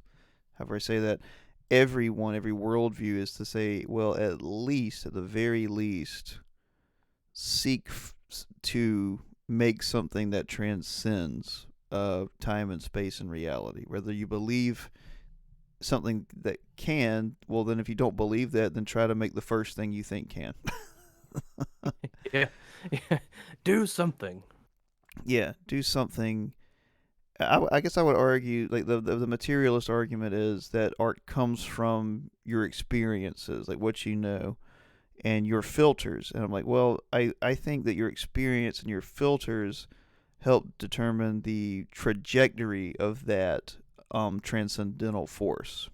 A: however I say that every worldview is to say, well, at least at the very least seek to make something that transcends time and space and reality. Whether you believe something that can, well, then if you don't believe that, then try to make the first thing you think can.
B: Yeah. Yeah. Do something.
A: Yeah, do something. I guess I would argue, like the materialist argument is that art comes from your experiences, like what you know, and your filters. And I'm like, well, I think that your experience and your filters help determine the trajectory of that transcendental force.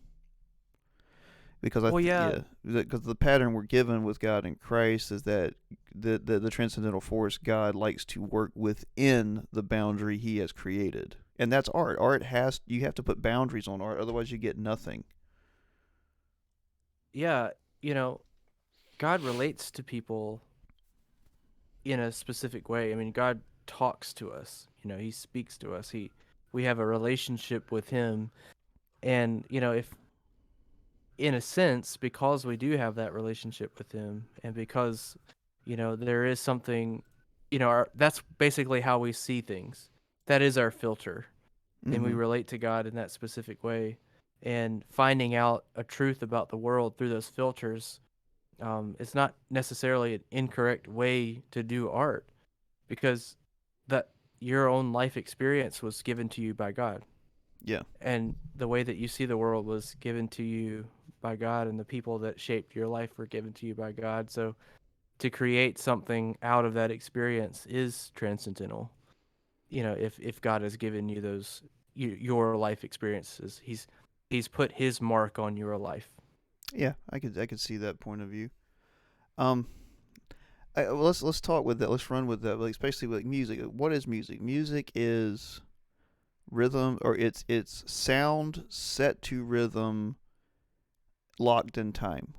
A: Because
B: Well, yeah,
A: yeah, because the pattern we're given with God in Christ is that the transcendental force God likes to work within the boundary He has created, and that's art. Art has you have to put boundaries on art, otherwise you get nothing.
B: yeah, you know, God relates to people in a specific way. I mean, God talks to us. He speaks to us. We have a relationship with him. And, if in a sense, because we do have that relationship with him, and because, there is something, that's basically how we see things. That is our filter, and we
A: Mm-hmm.
B: relate to God in that specific way. And finding out a truth about the world through those filters, it's not necessarily an incorrect way to do art, because that your own life experience was given to you by God,
A: Yeah.
B: and the way that you see the world was given to you by God, and the people that shaped your life were given to you by God. So to create something out of that experience is transcendental. If God has given you your life experiences, he's put his mark on your life.
A: Yeah. I could see that point of view. Um. Well, let's talk with that. Let's run with that. Like, especially with music. What is music? Music is rhythm, or it's sound set to rhythm, locked in time.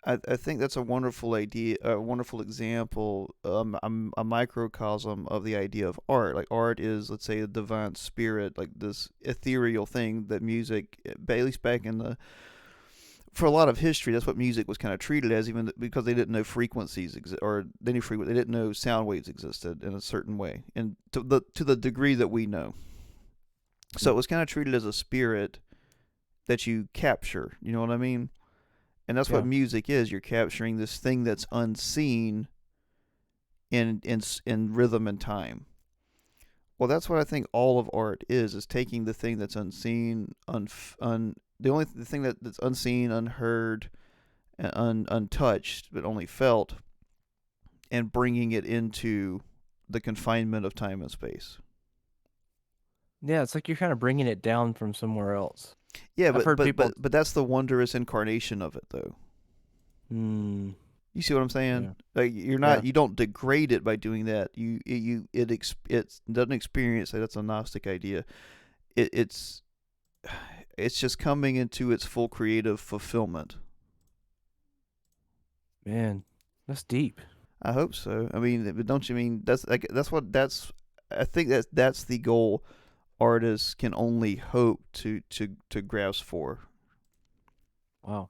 A: I think that's a wonderful idea, a wonderful example, a microcosm of the idea of art. Like, art is, let's say, a divine spirit, like this ethereal thing that music, at least back in the, for a lot of history, that's what music was kind of treated as, even because they didn't know frequencies or any frequency, they didn't know sound waves existed in a certain way, and to the degree that we know. So
B: Mm.
A: it was kind of treated as a spirit that you capture. You know what I mean? And that's what
B: Yeah.
A: music is. You're capturing this thing that's unseen in rhythm and time. Well, that's what I think all of art is taking the thing that's unseen, the thing that's unseen, unheard, and untouched, but only felt, and bringing it into the confinement of time and space.
B: Yeah, it's like you're kind of bringing it down from somewhere else.
A: Yeah,
B: I've
A: but
B: heard
A: but
B: people.
A: but but that's the wondrous incarnation of it, though.
B: Hmm.
A: You see what I'm saying?
B: Yeah.
A: Like,
B: Yeah.
A: you don't degrade it by doing that. It doesn't experience it. That's a Gnostic idea. It, it's it's just coming into its full creative fulfillment.
B: Man, that's deep.
A: I hope so. I mean, but don't you mean that's like I think that's the goal artists can only hope to grasp for.
B: Wow.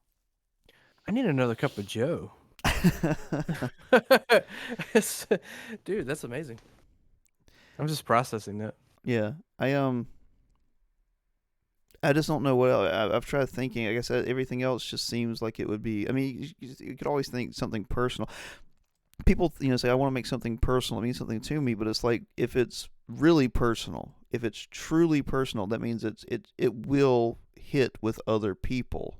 B: I need another cup of Joe. Dude, that's amazing. I'm just processing that.
A: Yeah, I just don't know what else. I've tried thinking. Like I said, everything else just seems like it would be. I mean, you could always think something personal. People, say I want to make something personal. It means something to me, but it's like, if it's really personal, if it's truly personal, that means it will hit with other people.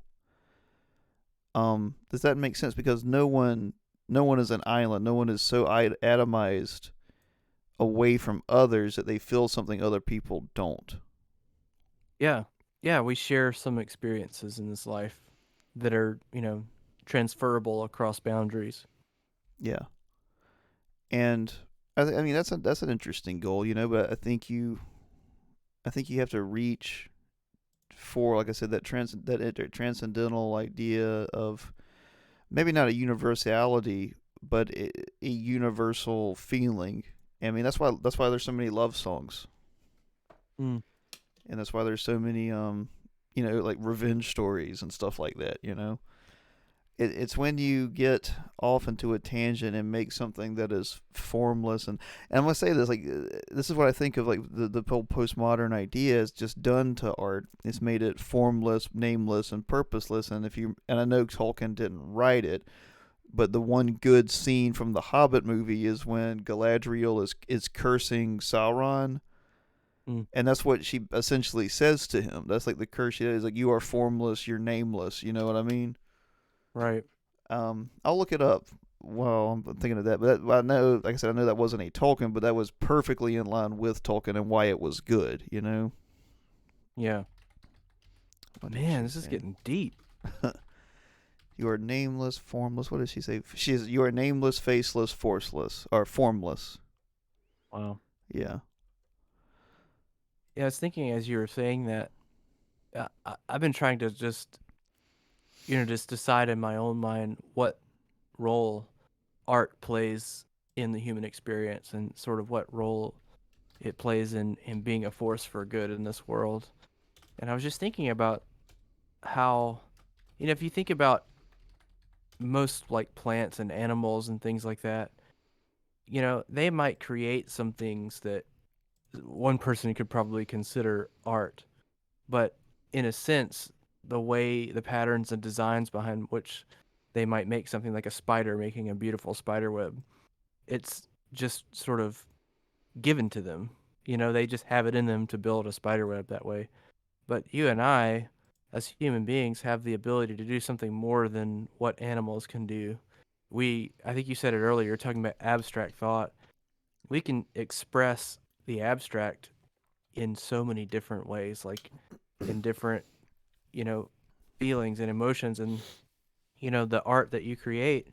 A: Does that make sense? Because no one is an island. No one is so atomized away from others that they feel something other people don't.
B: Yeah. Yeah, we share some experiences in this life that are, transferable across boundaries.
A: Yeah, and I mean, that's an interesting goal, But I think you have to reach for, like I said, that transcendental idea of maybe not a universality, but a universal feeling. I mean, that's why there's so many love songs,
B: Mm.
A: and that's why there's so many like revenge stories and stuff like that. It's when you get off into a tangent and make something that is formless, and I'm gonna say this, like, this is what I think of, like, the whole postmodern idea is just done to art. It's made it formless, nameless, and purposeless. And I know Tolkien didn't write it, but the one good scene from the Hobbit movie is when Galadriel is cursing Sauron,
B: Mm.
A: and that's what she essentially says to him. That's like the curse she is, like, you are formless, you're nameless. You know what I mean?
B: Right.
A: I'll look it up. Well, I'm thinking of that, but I know, like I said, I know that wasn't a Tolkien, but that was perfectly in line with Tolkien and why it was good.
B: Yeah.
A: What is
B: Man,
A: she
B: this is
A: saying?
B: getting deep.
A: You are nameless, formless. What does she say? You are nameless, faceless, forceless, or formless.
B: Wow.
A: Yeah.
B: Yeah, I was thinking as you were saying that, I've been trying to just decide in my own mind what role art plays in the human experience, and sort of what role it plays in being a force for good in this world. And I was just thinking about how, if you think about most like plants and animals and things like that, they might create some things that one person could probably consider art, but in a sense, the way the patterns and designs behind which they might make something like a spider making a beautiful spider web, it's just sort of given to them. They just have it in them to build a spider web that way. But you and I, as human beings, have the ability to do something more than what animals can do. I think you said it earlier, you're talking about abstract thought. We can express the abstract in so many different ways, like in different, you know, feelings and emotions. And, the art that you create,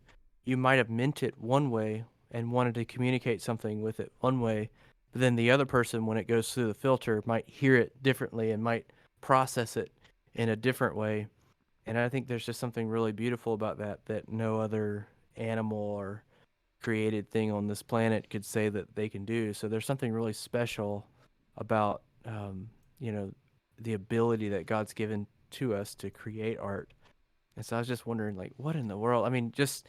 B: you might have meant it one way and wanted to communicate something with it one way. But then the other person, when it goes through the filter, might hear it differently and might process it in a different way. And I think there's just something really beautiful about that no other animal or created thing on this planet could say that they can do. So there's something really special about, you know, the ability that God's given to us to create art. And so I was just wondering, like, what in the world? I mean, just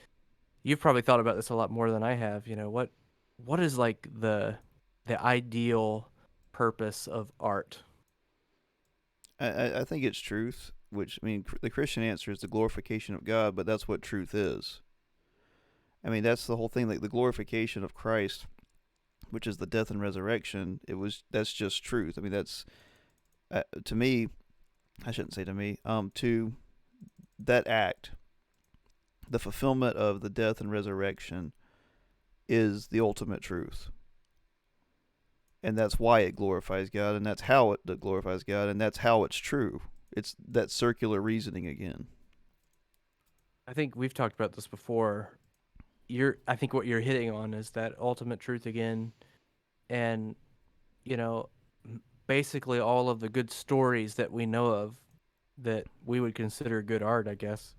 B: you've probably thought about this a lot more than I have. What is like the ideal purpose of art?
A: I think it's truth, which, I mean, the Christian answer is the glorification of God, but that's what truth is. I mean, that's the whole thing. Like the glorification of Christ, which is the death and resurrection. That's just truth. I mean, that's to me. I shouldn't say to me. To that act, the fulfillment of the death and resurrection is the ultimate truth, and that's why it glorifies God, and that's how it glorifies God, and that's how it's true. It's that circular reasoning again.
B: I think we've talked about this before. I think what you're hitting on is that ultimate truth again, and you know, basically all of the good stories that we know of that we would consider good art, I guess,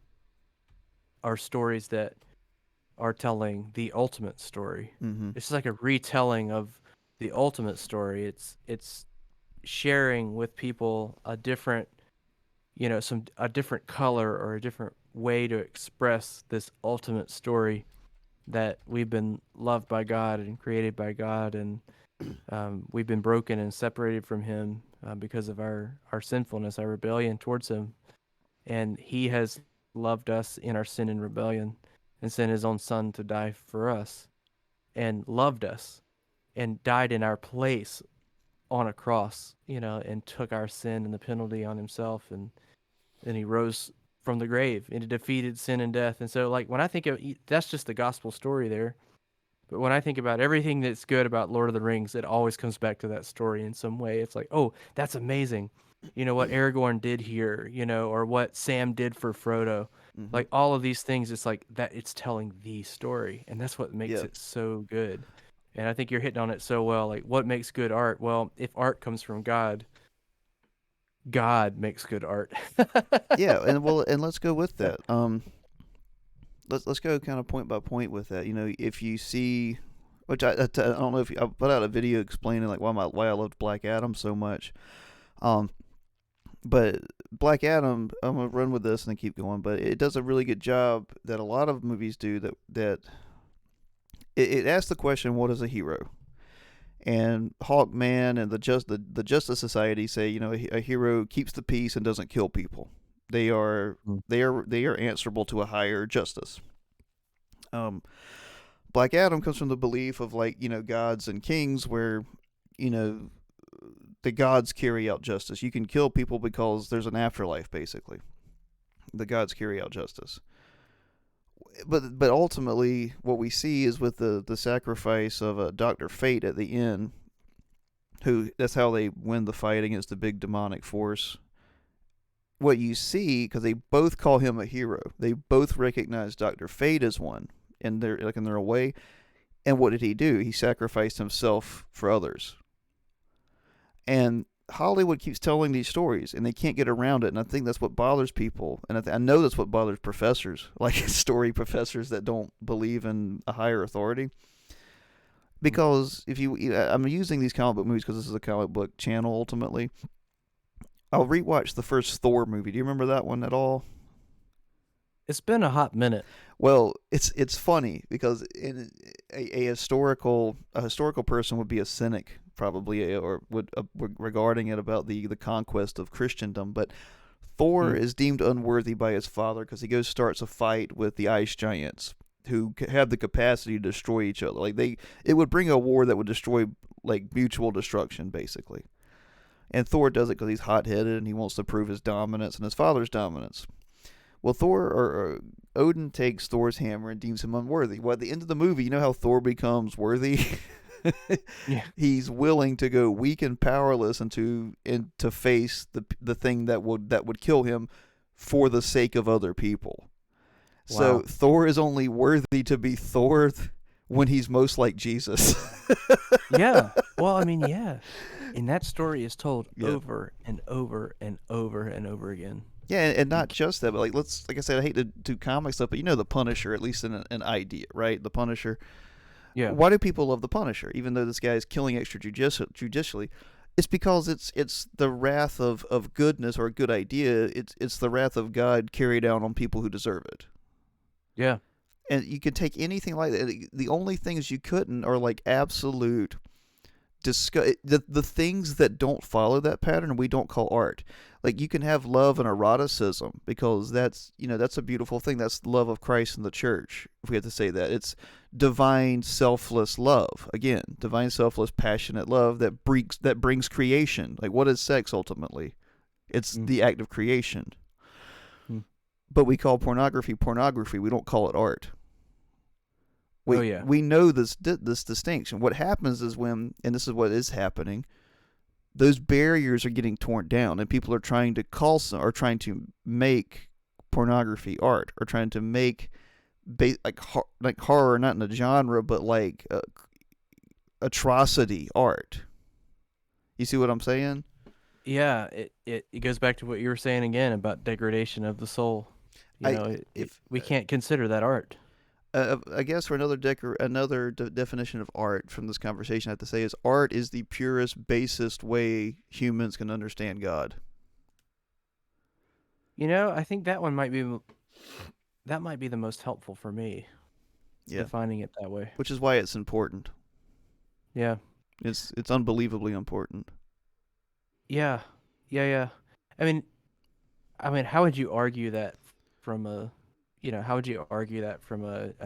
B: are stories that are telling the ultimate story.
A: Mm-hmm.
B: It's like a retelling of the ultimate story. It's sharing with people a different, some a different color or a different way to express this ultimate story that we've been loved by God and created by God, and we've been broken and separated from Him because of our sinfulness, our rebellion towards Him, and He has loved us in our sin and rebellion, and sent His own Son to die for us, and loved us, and died in our place on a cross, and took our sin and the penalty on Himself, and then He rose from the grave and defeated sin and death. And so, like, when I think of that's just the gospel story there. But when I think about everything that's good about Lord of the Rings, it always comes back to that story in some way. It's like, oh, that's amazing. What Aragorn did here, or what Sam did for Frodo.
A: Mm-hmm.
B: Like all of these things, it's like that it's telling the story. And that's what makes
A: Yeah.
B: it so good. And I think you're hitting on it so well. Like, what makes good art? Well, if art comes from God, God makes good art.
A: Yeah, and let's go with that. Let's go kind of point by point with that. If you see, which I don't know if I put out a video explaining like why I loved Black Adam so much. Um, but Black Adam, I'm gonna run with this and then keep going. But it does a really good job that a lot of movies do that it asks the question, what is a hero? And Hawkman and the Justice Society say, a hero keeps the peace and doesn't kill people. They are
B: Mm.
A: they are answerable to a higher justice. Um, Black Adam comes from the belief of like gods and kings, where you know the gods carry out justice. You can kill people because there's an afterlife. Basically, the gods carry out justice. But ultimately, what we see is with the sacrifice of Doctor Fate at the end, who that's how they win the fight against the big demonic force. What you see, because they both call him a hero, they both recognize Doctor Fate as one, and they're like in their way. And what did he do? He sacrificed himself for others. And Hollywood keeps telling these stories, and they can't get around it. And I think that's what bothers people, and I know that's what bothers professors, like story professors that don't believe in a higher authority. Because if I'm using these comic book movies because this is a comic book channel ultimately. I'll rewatch the first Thor movie. Do you remember that one at all?
B: It's been a hot minute.
A: Well, it's funny because in a historical person would be a cynic probably, or would regarding it about the conquest of Christendom, but Thor
B: Mm.
A: is deemed unworthy by his father because he goes starts a fight with the ice giants who have the capacity to destroy each other. Like it would bring a war that would destroy like mutual destruction basically. And Thor does it because he's hot headed and he wants to prove his dominance and his father's dominance. Well, or Odin takes Thor's hammer and deems him unworthy. Well, at the end of the movie, you know how Thor becomes worthy?
B: Yeah.
A: He's willing to go weak and powerless and to face the thing that would kill him for the sake of other people. So
B: Wow.
A: Thor is only worthy to be Thor when he's most like Jesus.
B: Yeah. Well, I mean, yeah. And that story is told
A: Yeah.
B: over and over and over and over again.
A: Yeah, and not just that, but like I said, I hate to do comic stuff, but you know the Punisher, at least in an idea, right? The Punisher.
B: Yeah.
A: Why do people love the Punisher, even though this guy is killing extrajudicially? It's because it's the wrath of goodness or a good idea. It's the wrath of God carried out on people who deserve it.
B: Yeah.
A: And you can take anything like that. The only things you couldn't are like absolute the things that don't follow that pattern we don't call art. Like you can have love and eroticism because that's a beautiful thing. That's the love of Christ and the church, if we have to say that. It's divine selfless love. Again, divine selfless passionate love that brings creation. Like what is sex ultimately? It's
B: Mm.
A: the act of creation.
B: Mm.
A: But we call pornography. We don't call it art.
B: Oh, yeah.
A: We know this distinction. What happens is and this is what is happening, those barriers are getting torn down, and people are trying to make pornography art, or trying to make like horror, not in a genre, but like atrocity art. You see what I'm saying?
B: Yeah. It goes back to what you were saying again about degradation of the soul. You
A: I
B: know,
A: if
B: we can't consider that art.
A: I guess for another definition of art from this conversation, I have to say is art is the purest, basest way humans can understand God.
B: You know, I think that might be the most helpful for me,
A: Yeah,
B: defining it that way.
A: which is why it's important.
B: Yeah.
A: It's unbelievably important.
B: Yeah. Yeah, yeah. I mean, how would you argue that from a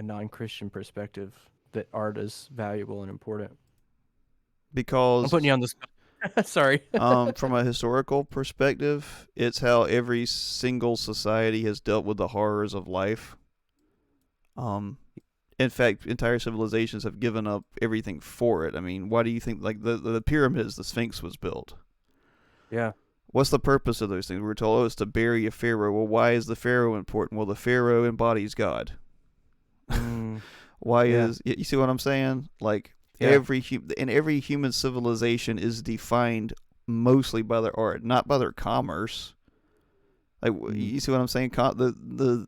B: non-Christian perspective that art is valuable and important? I'm putting you
A: Because
B: on the spot. Sorry.
A: from a historical perspective, it's how every single society has dealt with the horrors of life. Um, in fact, entire civilizations have given up everything for it. I mean, why do you think like the pyramids, the Sphinx was built?
B: Yeah.
A: What's the purpose of those things? We're told, oh, it's to bury a pharaoh. Well, why is the pharaoh important? Well, the pharaoh embodies God.
B: Mm,
A: Why
B: yeah.
A: is you see what I'm saying? Like
B: Yeah.
A: every human civilization is defined mostly by their art, not by their commerce. Like
B: Mm.
A: you see what I'm saying? The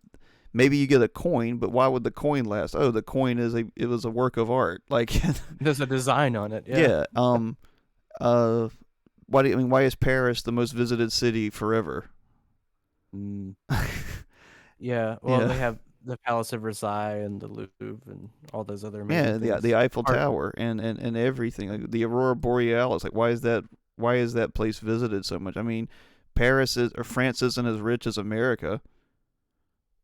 A: maybe you get a coin, but why would the coin last? Oh, the coin it was a work of art. Like
B: There's a design on it. Yeah.
A: yeah. Uh why is Paris the most visited city forever?
B: Mm. Yeah. Well,
A: Yeah.
B: they have the Palace of Versailles and the Louvre and all those other amazing
A: Yeah, the
B: things.
A: Eiffel
B: Art.
A: Tower and everything. Like the Aurora Borealis. Like why is that place visited so much? I mean, France isn't as rich as America,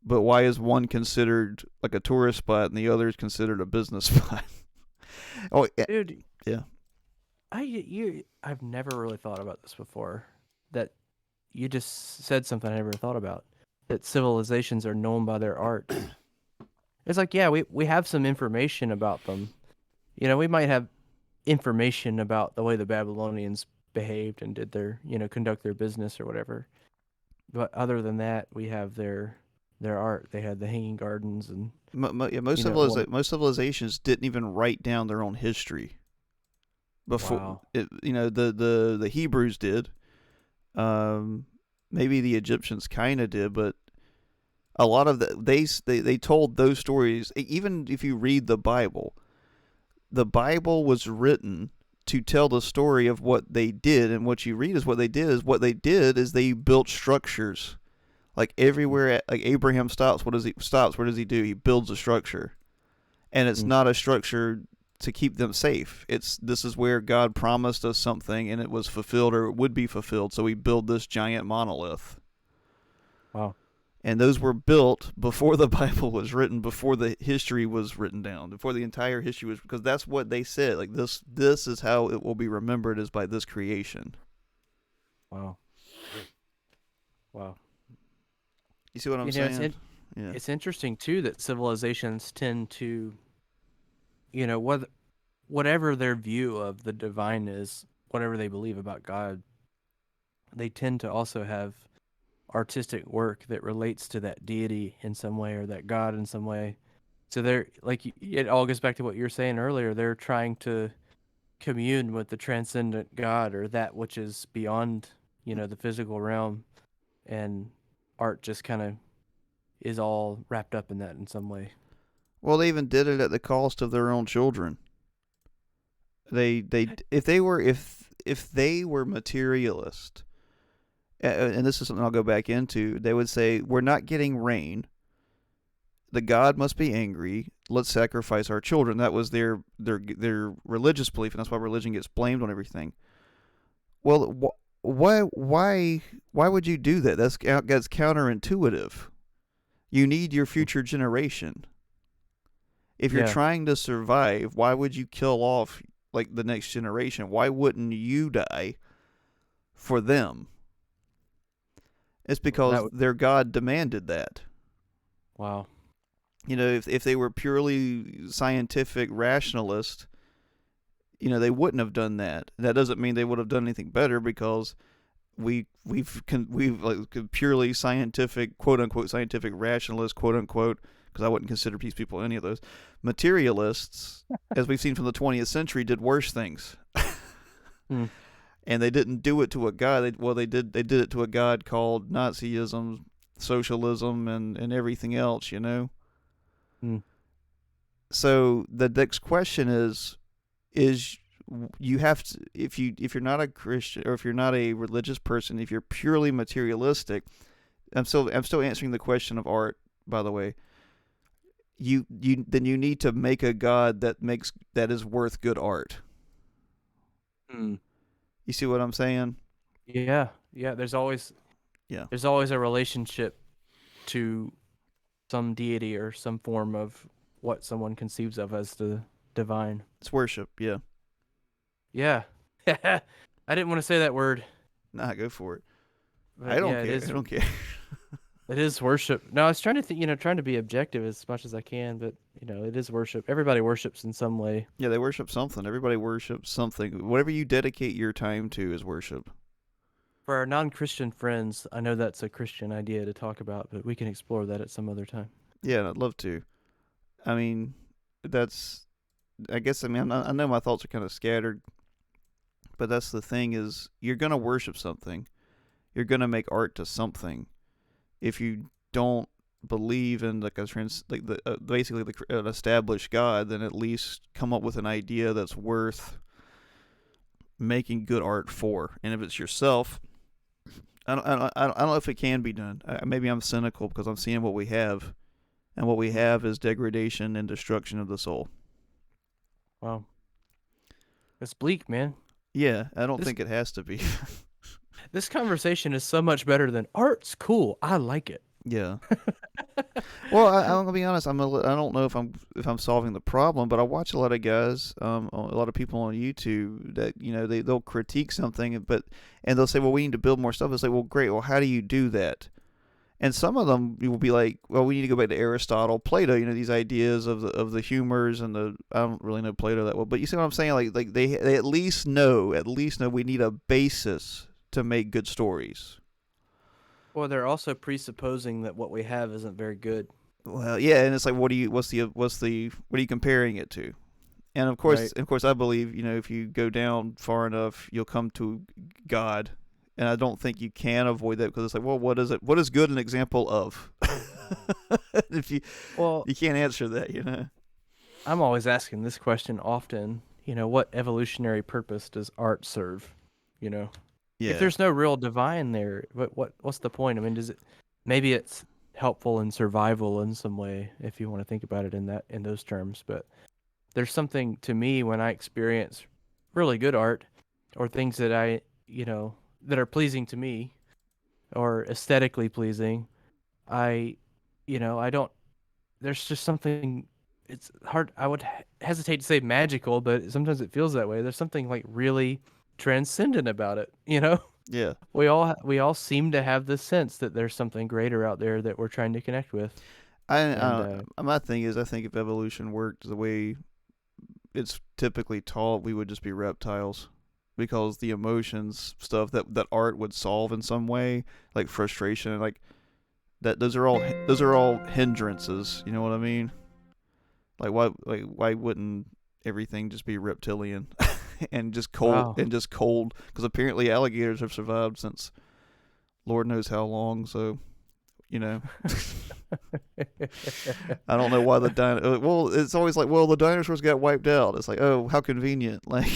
A: but why is one considered like a tourist spot and the other is considered a business spot? Oh,
B: Dude,
A: yeah.
B: I've never really thought about this before. That you just said something I never thought about. That civilizations are known by their art. It's like, yeah, we have some information about them. You know, we might have information about the way the Babylonians behaved and did conduct their business or whatever. But other than that, we have their art. They had the Hanging Gardens and
A: Yeah, most
B: well,
A: most civilizations didn't even write down their own history before.
B: wow.
A: The Hebrews did. Um, Maybe the Egyptians kind of did, but a lot of they told those stories. Even if you read the Bible was written to tell the story of what they did, and what you read is what they did is they built structures. Like everywhere, like Abraham stops. What does he stops? What does he do? He builds a structure, and it's
B: Mm.
A: not a structure to keep them safe. This is where God promised us something, and it was fulfilled, or it would be fulfilled. So we build this giant monolith,
B: Wow.
A: and those were built before the Bible was written, before the history was written down, before the entire history was, because that's what they said. Like this is how it will be remembered, is by this creation.
B: Wow. Wow.
A: You see what I'm
B: You know,
A: saying? Yeah.
B: it's interesting too that civilizations tend to, whatever their view of the divine is, whatever they believe about God, they tend to also have artistic work that relates to that deity in some way or that God in some way. So they're like it all goes back to what you were saying earlier. They're trying to commune with the transcendent God or that which is beyond, the physical realm, and art just kind of is all wrapped up in that in some way.
A: Well, they even did it at the cost of their own children. They if they were materialist, and this is something I'll go back into, they would say, we're not getting rain. The God must be angry. Let's sacrifice our children. That was their religious belief, and that's why religion gets blamed on everything. Well, why would you do that? That's counterintuitive. You need your future generation. If you're
B: Yeah,
A: trying to survive, why would you kill off like the next generation? Why wouldn't you die for them? It's
B: that
A: because
B: would.
A: their God demanded that.
B: Wow.
A: If they were purely scientific rationalist, they wouldn't have done that. That doesn't mean they would have done anything better, because we've like purely scientific, quote unquote scientific rationalists, quote unquote, because I wouldn't consider peace people any of those materialists, as we've seen from the 20th century, did worse things.
B: Hmm.
A: And they didn't do it to a god. They did it to a god called Nazism, socialism, and everything else.
B: Hmm.
A: So the next question is you have to, if you're not a Christian, or if you're not a religious person, if you're purely materialistic, I'm still answering the question of art, by the way. Then you need to make a god that is worth good art.
B: Hmm.
A: You see what I'm saying?
B: Yeah, yeah.
A: Yeah.
B: There's always a relationship to some deity or some form of what someone conceives of as the divine.
A: It's worship. Yeah.
B: Yeah. I didn't want to say that word,
A: Nah, go for it. I
B: but
A: don't
B: yeah,
A: care. I don't care.
B: it is worship. No, I was trying to think, trying to be objective as much as I can, but it is worship. Everybody worships in some way.
A: Yeah, they worship something. Everybody worships something. Whatever you dedicate your time to is worship.
B: For our non-Christian friends, I know that's a Christian idea to talk about, but we can explore that at some other time.
A: Yeah, I'd love to. I mean, that's. I guess, I mean, I know my thoughts are kind of scattered, but that's the thing, is you're gonna worship something. You're gonna make art to something. If you don't believe in like basically an established God, then at least come up with an idea that's worth making good art for. And if it's yourself, I don't know if it can be done. Maybe I'm cynical because I'm seeing what we have, and what we have is degradation and destruction of the soul.
B: Wow, it's bleak, man.
A: Yeah, I don't
B: This
A: think it has to be.
B: this conversation is so much better than art's cool. I like it.
A: Yeah. Well, I'm gonna be honest. I don't know if I'm solving the problem, but I watch a lot of guys, a lot of people on YouTube that they'll critique something, and they'll say, well, we need to build more stuff. It's like, well, great. Well, how do you do that? And some of them will be like, well, we need to go back to Aristotle, Plato. These ideas of the humors and the, I don't really know Plato that well, but you see what I'm saying? Like they at least know we need a basis to make good stories.
B: Well, they're also presupposing that what we have isn't very good,
A: Well, yeah, and it's like, what are you comparing it to? And
B: right?
A: of course, I believe, if you go down far enough, you'll come to God. And I don't think you can avoid that, because it's like, well, what is it? What is good an example of? If
B: Well,
A: you can't answer that.
B: I'm always asking this question often, what evolutionary purpose does art serve? You know, if
A: Yeah.
B: there's no real divine there, what's the point? I mean, does it maybe it's helpful in survival in some way if you want to think about it in those terms, but there's something to me when I experience really good art or things that that are pleasing to me or aesthetically pleasing. I I don't there's just something it's hard I would hesitate to say magical, but sometimes it feels that way. There's something like really transcendent about it.
A: Yeah.
B: We all seem to have this sense that there's something greater out there that we're trying to connect with. And
A: My thing is, I think if evolution worked the way it's typically taught, we would just be reptiles, because the emotions stuff that art would solve in some way, like frustration, like that. Those are all hindrances. You know what I mean? Like why wouldn't everything just be reptilian and just cold
B: wow.
A: and just cold? Because apparently alligators have survived since Lord knows how long. So you know. I don't know why well, it's always like, well, the dinosaurs got wiped out. It's like, oh, how convenient. Like,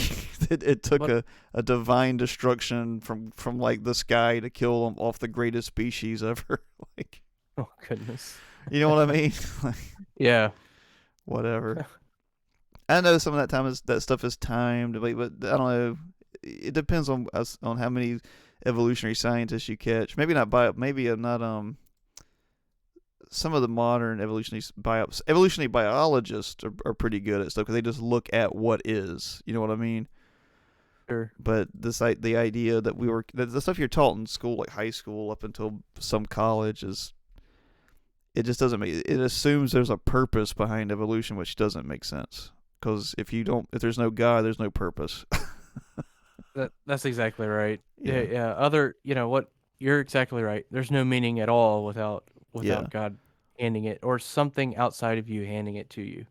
A: it took
B: What?
A: a divine destruction from like the sky to kill them off the greatest species ever. Like,
B: Oh goodness.
A: you know what I mean? Like,
B: Yeah.
A: whatever. I know some of that stuff is timed, but I don't know. It depends on us, on how many evolutionary scientists you catch. Maybe not not some of the modern evolutionary biologists are pretty good at stuff because they just look at what is. You know what I mean?
B: Sure.
A: But the idea that the stuff you're taught in school, like high school up until some college, it just doesn't make it assumes there's a purpose behind evolution, which doesn't make sense. Because if there's no God, there's no purpose.
B: That's exactly right. Yeah,
A: Yeah,
B: yeah. What you're exactly right. There's no meaning at all without
A: yeah,
B: God handing it or something outside of you handing it to you.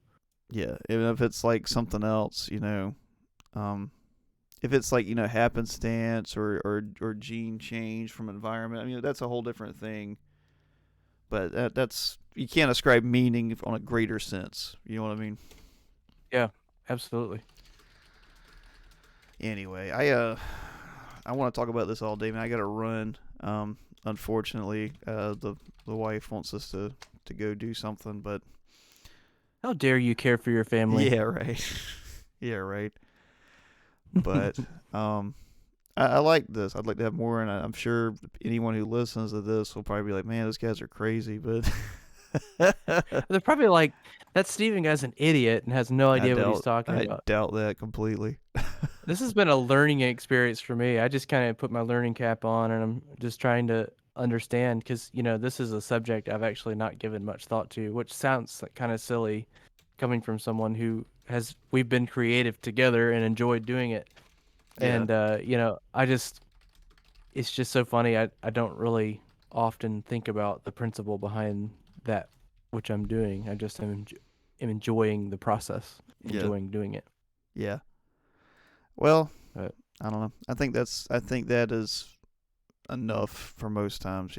A: yeah. Even if it's like something else, um, if it's like happenstance or gene change from environment, I mean that's a whole different thing. But that's you can't ascribe meaning on a greater sense. You know what I mean?
B: Yeah, absolutely.
A: Anyway, I want to talk about this all day, man. I got to run. Unfortunately, the wife wants us to go do something, but
B: How dare you care for your family?
A: yeah, right. Yeah, right. But I like this. I'd like to have more, and I'm sure anyone who listens to this will probably be like, "Man, those guys are crazy." But
B: They're probably like, that Steven guy's an idiot and has no idea what he's talking
A: I
B: about.
A: doubt that completely.
B: This has been a learning experience for me. I just kind of put my learning cap on and I'm just trying to understand because, this is a subject I've actually not given much thought to, which sounds like kind of silly coming from someone we've been creative together and enjoyed doing it.
A: Yeah,
B: And, it's just so funny. I don't really often think about the principle behind that, which I'm doing. I just am enjoying the process,
A: yeah,
B: enjoying doing it.
A: yeah. Well,
B: But
A: I don't know. I think that is enough for most times.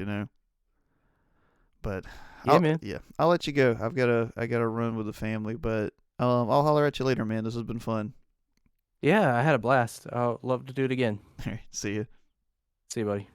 A: But
B: yeah, man.
A: I'll let you go. I gotta run with the family, but I'll holler at you later, man. This has been fun.
B: Yeah, I had a blast. I'll love to do it again.
A: All right, see you.
B: See you, buddy.